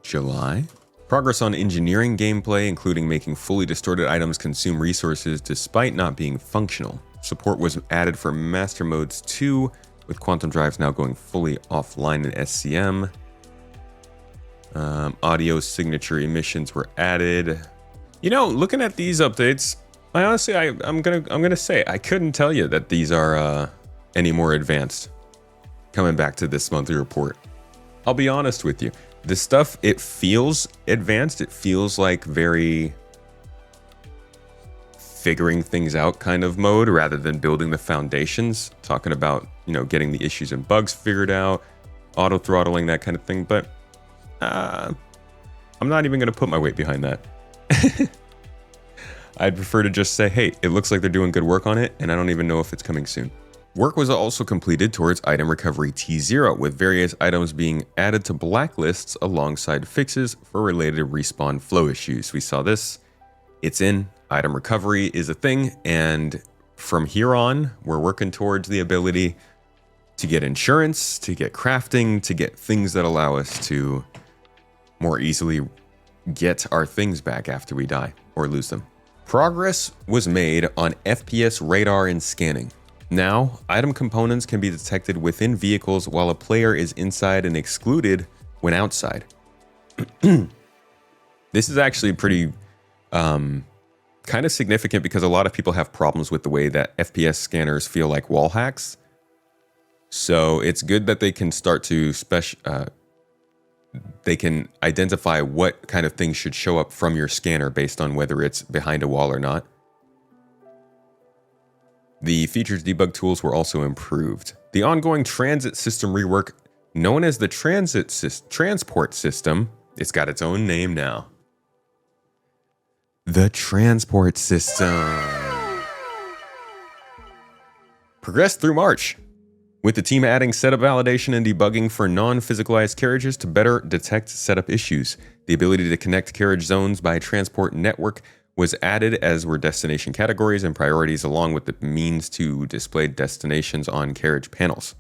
July. Progress on engineering gameplay, including making fully distorted items consume resources despite not being functional. Support was added for Master Modes 2, with quantum drives now going fully offline in SCM. Audio signature emissions were added. Looking at these updates, I honestly, I'm gonna say I couldn't tell you that these are any more advanced. Coming back to this monthly report, I'll be honest with you. This stuff, it feels advanced. It feels like very figuring things out kind of mode rather than building the foundations. Talking about getting the issues and bugs figured out, auto throttling, that kind of thing. But I'm not even gonna put my weight behind that. I'd prefer to just say, hey, it looks like they're doing good work on it, and I don't even know if it's coming soon. Work was also completed towards item recovery T0, with various items being added to blacklists alongside fixes for related respawn flow issues. We saw this. It's in. Item recovery is a thing, and from here on, we're working towards the ability to get insurance, to get crafting, to get things that allow us to more easily get our things back after we die or lose them. Progress was made on FPS radar and scanning. Now, item components can be detected within vehicles while a player is inside and excluded when outside. This is actually pretty kind of significant because a lot of people have problems with the way that FPS scanners feel like wall hacks. So it's good that they can start to they can identify what kind of things should show up from your scanner based on whether it's behind a wall or not. The features debug tools were also improved. The ongoing transit system rework, known as the transport system, it's got its own name now. The transport system progressed through March, with the team adding setup validation and debugging for non-physicalized carriages to better detect setup issues. The ability to connect carriage zones by transport network was added, as were destination categories and priorities, along with the means to display destinations on carriage panels.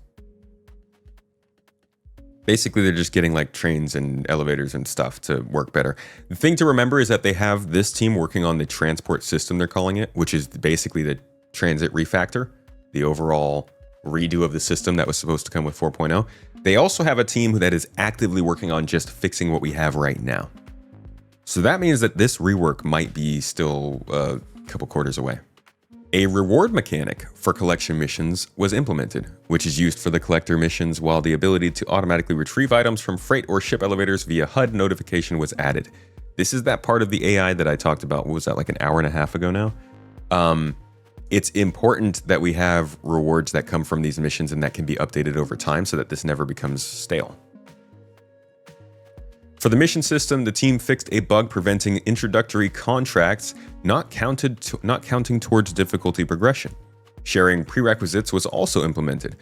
Basically, they're just getting like trains and elevators and stuff to work better. The thing to remember is that they have this team working on the transport system, they're calling it, which is basically the transit refactor, the overall redo of the system that was supposed to come with 4.0. They also have a team that is actively working on just fixing what we have right now. So that means that this rework might be still a couple quarters away. A reward mechanic for collection missions was implemented, which is used for the collector missions, while the ability to automatically retrieve items from freight or ship elevators via HUD notification was added. This is that part of the AI that I talked about. What was that, like an hour and a half ago now? It's important that we have rewards that come from these missions and that can be updated over time so that this never becomes stale. For the mission system, the team fixed a bug preventing introductory contracts not counting towards difficulty progression. Sharing prerequisites was also implemented.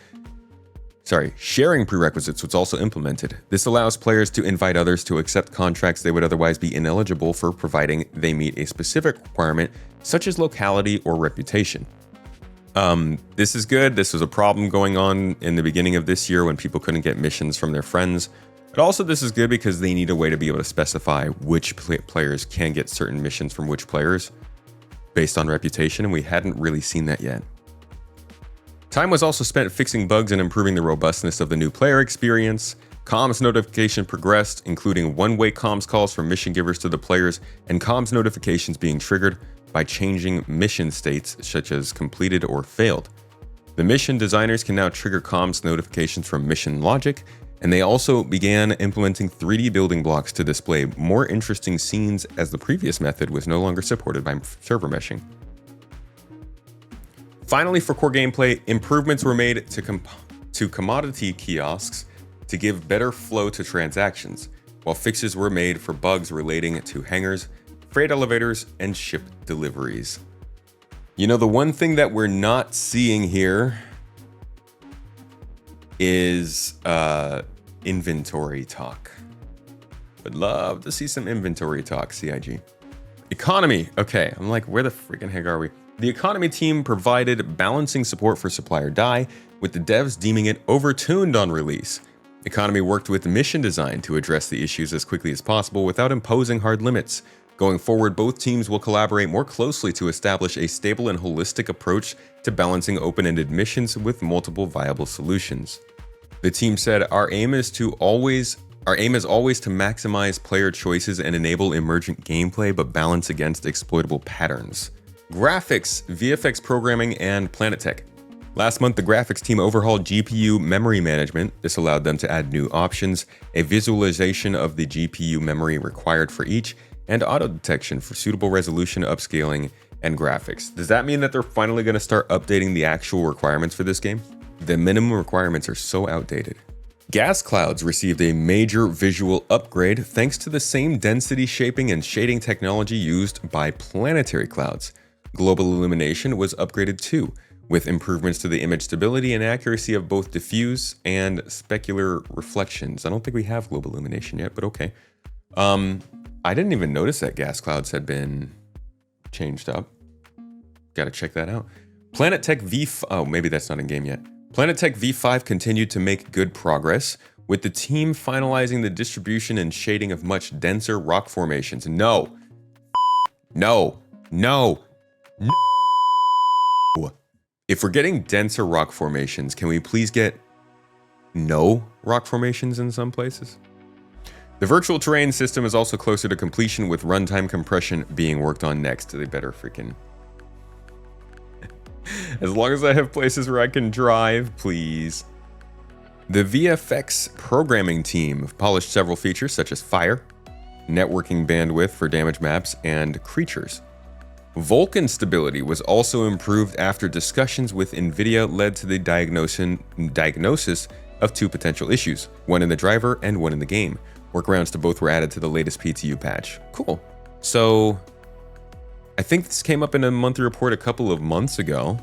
This allows players to invite others to accept contracts they would otherwise be ineligible for, providing they meet a specific requirement, such as locality or reputation. This is good. This was a problem going on in the beginning of this year when people couldn't get missions from their friends. But also this is good because they need a way to be able to specify which players can get certain missions from which players based on reputation, and we hadn't really seen that yet. Time was also spent fixing bugs and improving the robustness of the new player experience. Comms notification progressed, including one-way comms calls from mission givers to the players, and comms notifications being triggered by changing mission states such as completed or failed. The mission designers can now trigger comms notifications from mission logic, and they also began implementing 3D building blocks to display more interesting scenes, as the previous method was no longer supported by server meshing. Finally, for core gameplay, improvements were made to commodity kiosks to give better flow to transactions, while fixes were made for bugs relating to hangars, freight elevators, and ship deliveries. You know, the one thing that we're not seeing here is inventory talk. Would love to see some inventory talk, CIG. Economy. Okay, I'm like, where the freaking heck are we? The economy team provided balancing support for supplier die, with the devs deeming it overtuned on release. Economy worked with mission design to address the issues as quickly as possible without imposing hard limits. Going forward, both teams will collaborate more closely to establish a stable and holistic approach to balancing open-ended missions with multiple viable solutions. The team said, Our aim is always to maximize player choices and enable emergent gameplay, but balance against exploitable patterns. Graphics, VFX programming, and Planet Tech. Last month, the graphics team overhauled GPU memory management. This allowed them to add new options, a visualization of the GPU memory required for each, and auto detection for suitable resolution, upscaling, and graphics. Does that mean that they're finally going to start updating the actual requirements for this game? The minimum requirements are so outdated. Gas clouds received a major visual upgrade thanks to the same density shaping and shading technology used by planetary clouds. Global illumination was upgraded too, with improvements to the image stability and accuracy of both diffuse and specular reflections. I don't think we have global illumination yet, but okay. I didn't even notice that gas clouds had been changed up. Gotta check that out. Planet Tech oh, maybe that's not in game yet. Planet Tech V5 continued to make good progress, with the team finalizing the distribution and shading of much denser rock formations. No. If we're getting denser rock formations, can we please get no rock formations in some places? The virtual terrain system is also closer to completion, with runtime compression being worked on next. They better freaking... As long as I have places where I can drive, please. The VFX programming team polished several features such as fire, networking bandwidth for damage maps, and creatures. Vulkan stability was also improved after discussions with NVIDIA led to the diagnosis of two potential issues, one in the driver and one in the game. Workarounds to both were added to the latest PTU patch. Cool. So, I think this came up in a monthly report a couple of months ago,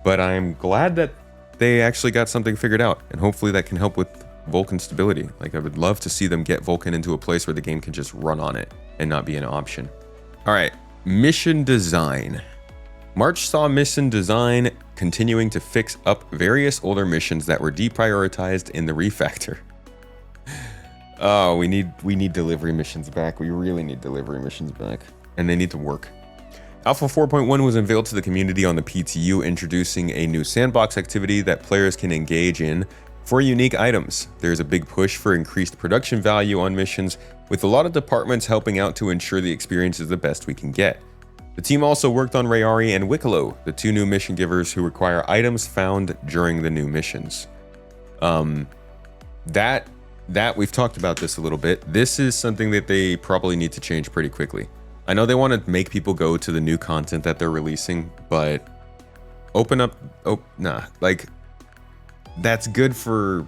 but I'm glad that they actually got something figured out, and hopefully that can help with Vulkan stability. Like, I would love to see them get Vulkan into a place where the game can just run on it and not be an option. All right, mission design. March saw mission design continuing to fix up various older missions that were deprioritized in the refactor. Oh, we need delivery missions back. We really need delivery missions back. And they need to work. Alpha 4.1 was unveiled to the community on the PTU, introducing a new sandbox activity that players can engage in for unique items. There's a big push for increased production value on missions, with a lot of departments helping out to ensure the experience is the best we can get. The team also worked on Rayari and Wicklow, the 2 new mission givers who require items found during the new missions. That we've talked about this a little bit. This is something that they probably need to change pretty quickly. I know they want to make people go to the new content that they're releasing, but that's good for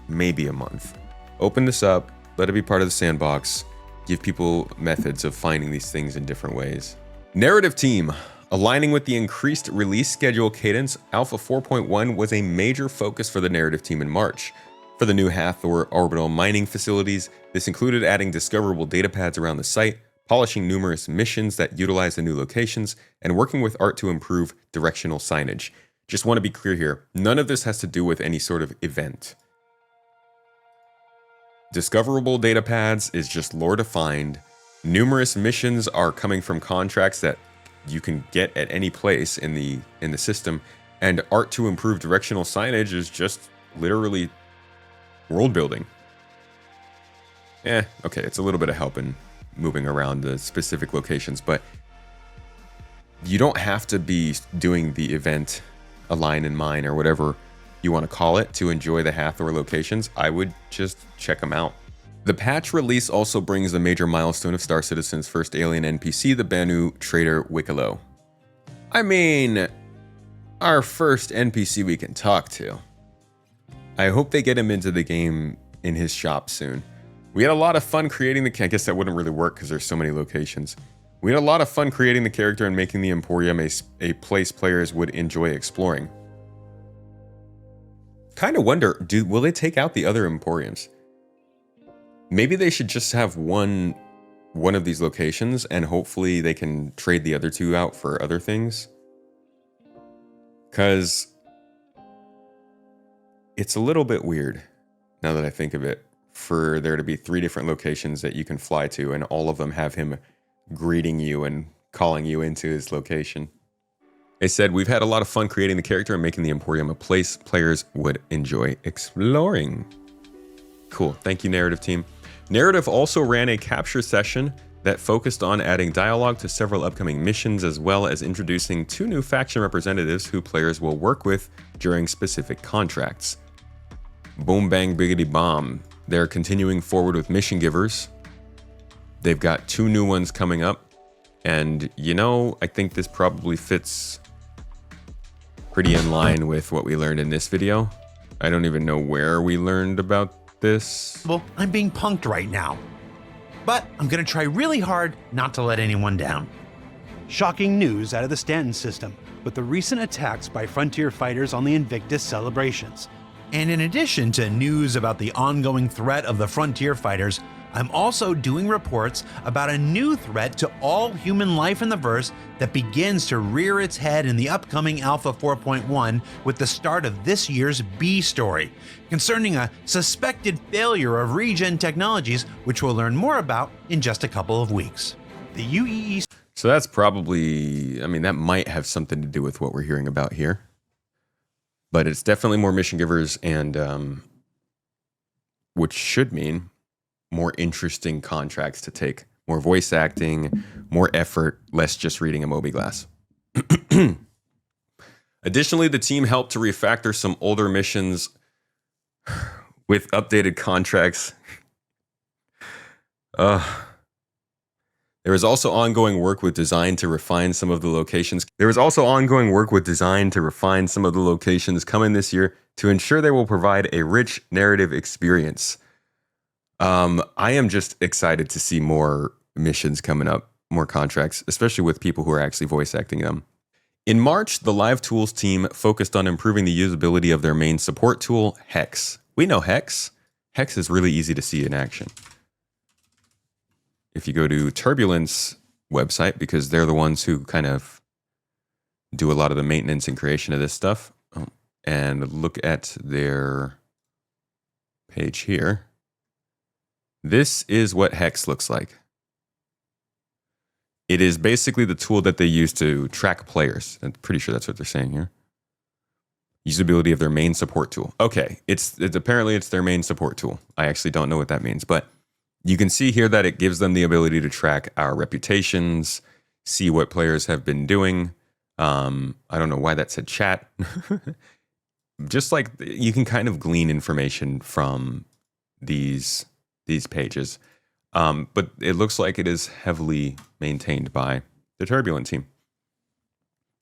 maybe a month. Open this up, let it be part of the sandbox, give people methods of finding these things in different ways. Narrative team. Aligning with the increased release schedule cadence, Alpha 4.1 was a major focus for the narrative team in March. For the new Hathor orbital mining facilities, this included adding discoverable data pads around the site, polishing numerous missions that utilize the new locations, and working with art to improve directional signage. Just want to be clear here, none of this has to do with any sort of event. Discoverable data pads is just lore defined. Numerous missions are coming from contracts that you can get at any place in the system, and art to improve directional signage is just literally world building. Okay, it's a little bit of help in moving around the specific locations, but you don't have to be doing the event Align and Mine or whatever you want to call it to enjoy the Hathor locations. I would just check them out. The patch release also brings the major milestone of Star Citizen's first alien NPC, the Banu trader Wicklow. I mean, our first NPC we can talk to. I hope they get him into the game in his shop soon. We had a lot of fun creating I guess that wouldn't really work because there's so many locations. We had a lot of fun creating the character and making the Emporium a place players would enjoy exploring. Kind of wonder, will they take out the other Emporiums? Maybe they should just have one of these locations and hopefully they can trade the other 2 out for other things. Because it's a little bit weird, now that I think of it, for there to be 3 different locations that you can fly to and all of them have him greeting you and calling you into his location. They said, we've had a lot of fun creating the character and making the Emporium a place players would enjoy exploring. Cool, thank you narrative team. Narrative also ran a capture session that focused on adding dialogue to several upcoming missions, as well as introducing 2 new faction representatives who players will work with during specific contracts. Boom Bang Biggity Bomb. They're continuing forward with mission givers. They've got 2 new ones coming up. And, I think this probably fits pretty in line with what we learned in this video. I don't even know where we learned about this. Well, I'm being punked right now. But I'm going to try really hard not to let anyone down. Shocking news out of the Stanton system with the recent attacks by Frontier fighters on the Invictus celebrations. And in addition to news about the ongoing threat of the Frontier fighters, I'm also doing reports about a new threat to all human life in the verse that begins to rear its head in the upcoming Alpha 4.1 with the start of this year's B story, concerning a suspected failure of regen technologies, which we'll learn more about in just a couple of weeks. The UEE... So that's probably, that might have something to do with what we're hearing about here. But it's definitely more mission givers and, which should mean more interesting contracts to take. More voice acting, more effort, less just reading a mobiGlas. Additionally, the team helped to refactor some older missions with updated contracts. There is also ongoing work with design to refine some of the locations. Coming this year to ensure they will provide a rich narrative experience. I am just excited to see more missions coming up, more contracts, especially with people who are actually voice acting them. In March, the Live Tools team focused on improving the usability of their main support tool, Hex. We know Hex. Hex is really easy to see in action. If you go to Turbulence website, because they're the ones who kind of do a lot of the maintenance and creation of this stuff, and look at their page here, This is what Hex looks like. It is basically the tool that they use to track players. I'm pretty sure that's what they're saying here. Usability of their main support tool. Okay, it's apparently it's their main support tool. I actually don't know what that means, but you can see here that it gives them the ability to track our reputations, see what players have been doing. I don't know why that said chat. Just like you can kind of glean information from these pages. But it looks like it is heavily maintained by the Turbulent team.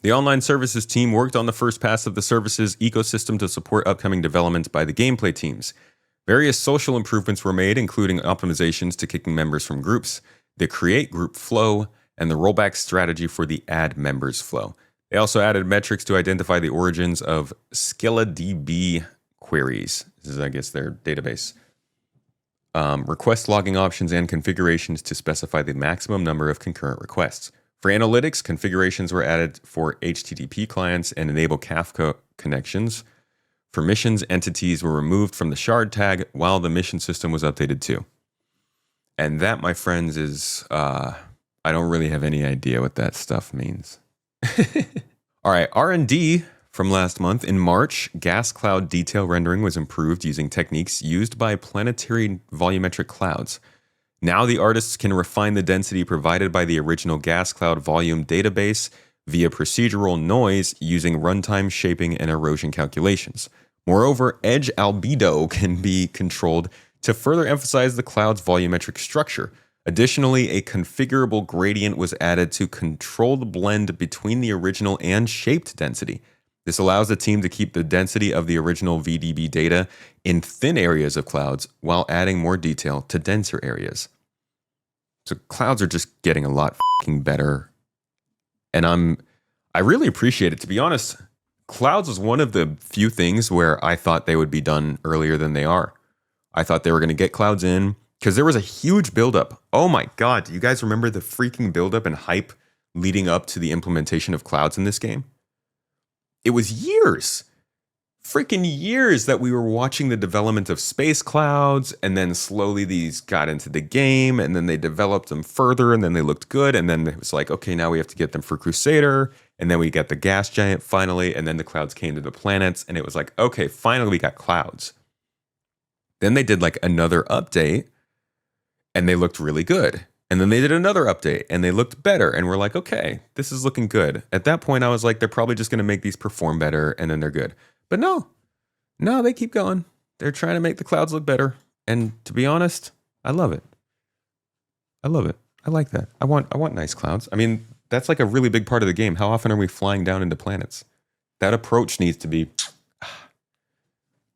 The online services team worked on the first pass of the services ecosystem to support upcoming developments by the gameplay teams. Various social improvements were made, including optimizations to kicking members from groups, the create group flow, and the rollback strategy for the add members flow. They also added metrics to identify the origins of ScyllaDB queries. This is, I guess, their database. Request logging options and configurations to specify the maximum number of concurrent requests. For analytics, configurations were added for HTTP clients and enable Kafka connections. For missions, entities were removed from the shard tag while the mission system was updated too. And that, my friends, is, I don't really have any idea what that stuff means. All right, R&D from last month. In March, gas cloud detail rendering was improved using techniques used by planetary volumetric clouds. Now the artists can refine the density provided by the original gas cloud volume database via procedural noise using runtime shaping and erosion calculations. Moreover, edge albedo can be controlled to further emphasize the cloud's volumetric structure. Additionally, a configurable gradient was added to control the blend between the original and shaped density. This allows the team to keep the density of the original VDB data in thin areas of clouds while adding more detail to denser areas. So clouds are just getting a lot fucking better. And I really appreciate it. To be honest, clouds was one of the few things where I thought they would be done earlier than they are. I thought they were going to get clouds in because there was a huge buildup. Oh my God, do you guys remember the freaking buildup and hype leading up to the implementation of clouds in this game? It was years, freaking years that we were watching the development of space clouds, and then slowly these got into the game, and then they developed them further, and then they looked good, and then it was like, okay, now we have to get them for Crusader, and then we got the gas giant finally, and then the clouds came to the planets, and it was like, okay, finally we got clouds. Then they did like another update, and they looked really good. And then they did another update and they looked better. And we're like, okay, this is looking good. At that point, I was like, they're probably just going to make these perform better and then they're good. But no, they keep going. They're trying to make the clouds look better. And to be honest, I love it. I love it. I like that. I want nice clouds. I mean, that's like a really big part of the game. How often are we flying down into planets? That approach needs to be,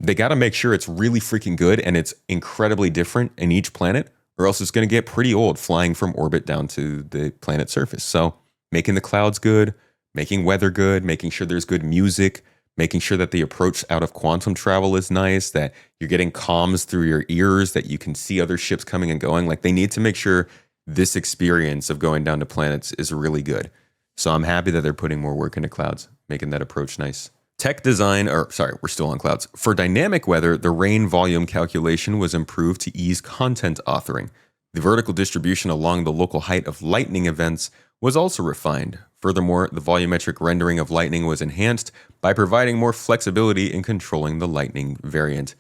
they got to make sure it's really freaking good and it's incredibly different in each planet, or else it's going to get pretty old flying from orbit down to the planet's surface. So making the clouds good, making weather good, making sure there's good music, making sure that the approach out of quantum travel is nice, that you're getting comms through your ears, that you can see other ships coming and going. Like, they need to make sure this experience of going down to planets is really good. So I'm happy that they're putting more work into clouds, making that approach nice. Tech design, we're still on clouds. For dynamic weather, the rain volume calculation was improved to ease content authoring. The vertical distribution along the local height of lightning events was also refined. Furthermore, the volumetric rendering of lightning was enhanced by providing more flexibility in controlling the lightning variant.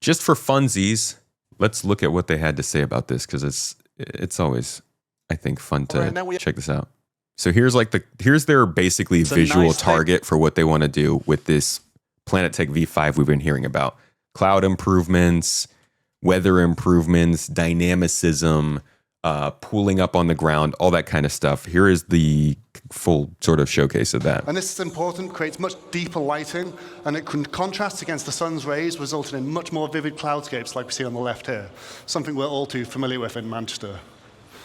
Just for funsies, let's look at what they had to say about this, because it's always, I think, fun to check this out. So here's their basically visual target for what they want to do with this Planet Tech V5 we've been hearing about. Cloud improvements, weather improvements, dynamicism, pooling up on the ground, all that kind of stuff. Here is the full sort of showcase of that. And this is important, creates much deeper lighting, and it can contrast against the sun's rays, resulting in much more vivid cloudscapes like we see on the left here, something we're all too familiar with in Manchester.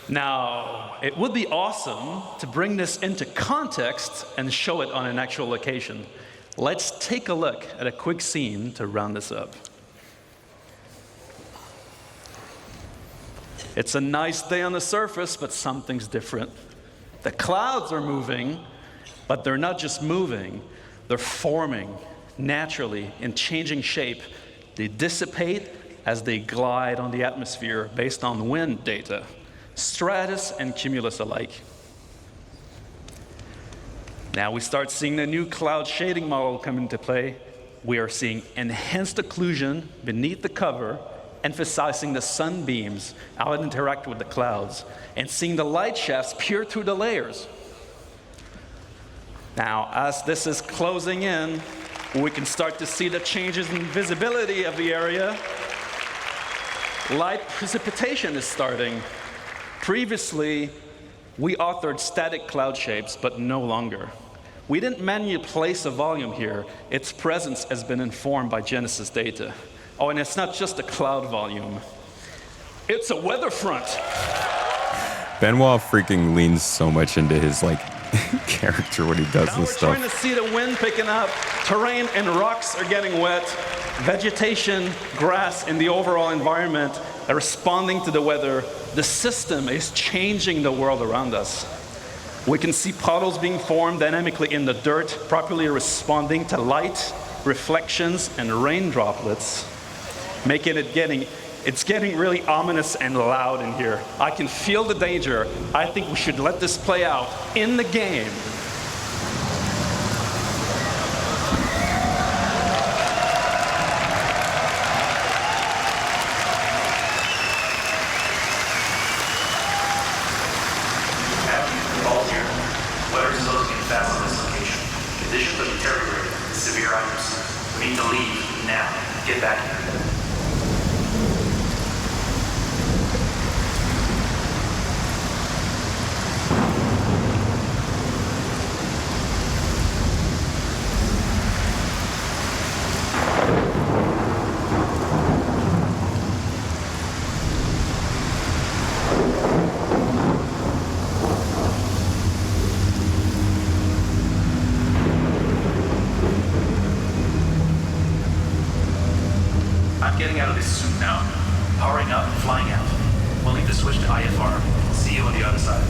Now, it would be awesome to bring this into context and show it on an actual location. Let's take a look at a quick scene to round this up. It's a nice day on the surface, but something's different. The clouds are moving, but they're not just moving, they're forming naturally in changing shape. They dissipate as they glide on the atmosphere based on wind data, stratus and cumulus alike. Now we start seeing the new cloud shading model come into play. We are seeing enhanced occlusion beneath the cover, emphasizing the sunbeams, how it interact with the clouds, and seeing the light shafts peer through the layers. Now, as this is closing in, we can start to see the changes in visibility of the area. Light precipitation is starting. Previously, we authored static cloud shapes, but no longer. We didn't manually place a volume here. Its presence has been informed by Genesis data. Oh, and it's not just a cloud volume. It's a weather front. Benoit freaking leans so much into his character when he does Now this we're stuff. trying to see the wind picking up. Terrain and rocks are getting wet. Vegetation, grass, and the overall environment are responding to the weather. The system is changing the world around us. We can see puddles being formed dynamically in the dirt, properly responding to light, reflections, and rain droplets, making it getting really ominous and loud in here. I can feel the danger. I think we should let this play out in the game. Conditions are deteriorating. Severe items. We need to leave now. Get back here. I'm getting out of this suit now. Powering up and flying out. We'll need to switch to IFR. See you on the other side.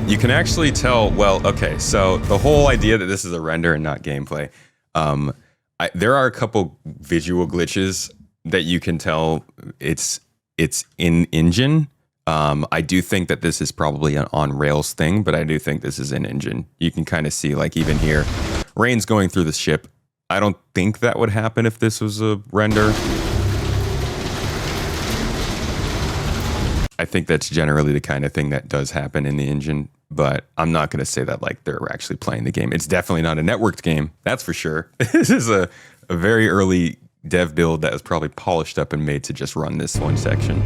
You can actually tell, well, okay, so the whole idea that this is a render and not gameplay, there are a couple visual glitches that you can tell it's in engine. I do think that this is probably an on rails thing, but I do think this is in engine. You can kind of see, like, even here, rain's going through the ship. I don't think that would happen if this was a render. I think that's generally the kind of thing that does happen in the engine, but I'm not going to say that like they're actually playing the game. It's definitely not a networked game, that's for sure. This is a very early dev build that was probably polished up and made to just run this one section.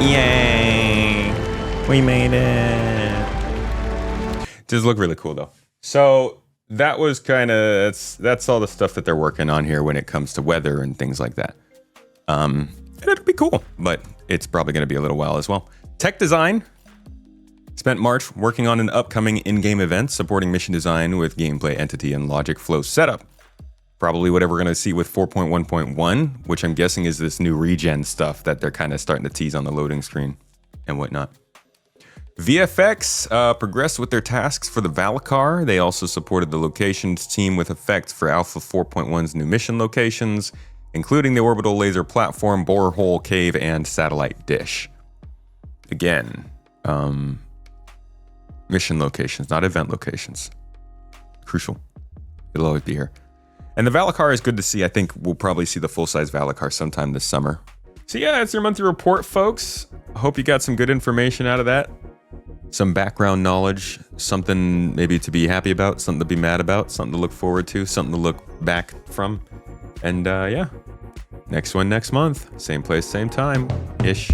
Yay! We made it. Does look really cool though. So that was kind of that's all the stuff that they're working on here when it comes to weather and things like that. And it'll be cool, but it's probably going to be a little while as well. Tech Design spent March working on an upcoming in-game event supporting mission design with gameplay entity and logic flow setup. Probably whatever we're going to see with 4.1.1, which I'm guessing is this new regen stuff that they're kind of starting to tease on the loading screen and whatnot. VFX progressed with their tasks for the Valakar. They also supported the locations team with effects for Alpha 4.1's new mission locations, including the orbital laser platform, borehole cave, and satellite dish. Again, mission locations, not event locations. Crucial. It'll always be here. And the Valakar is good to see. I think we'll probably see the full-size Valakar sometime this summer. So yeah, that's your monthly report, folks. I hope you got some good information out of that. Some background knowledge, something maybe to be happy about, something to be mad about, something to look forward to, something to look back from. And yeah, next one next month. Same place, same time-ish.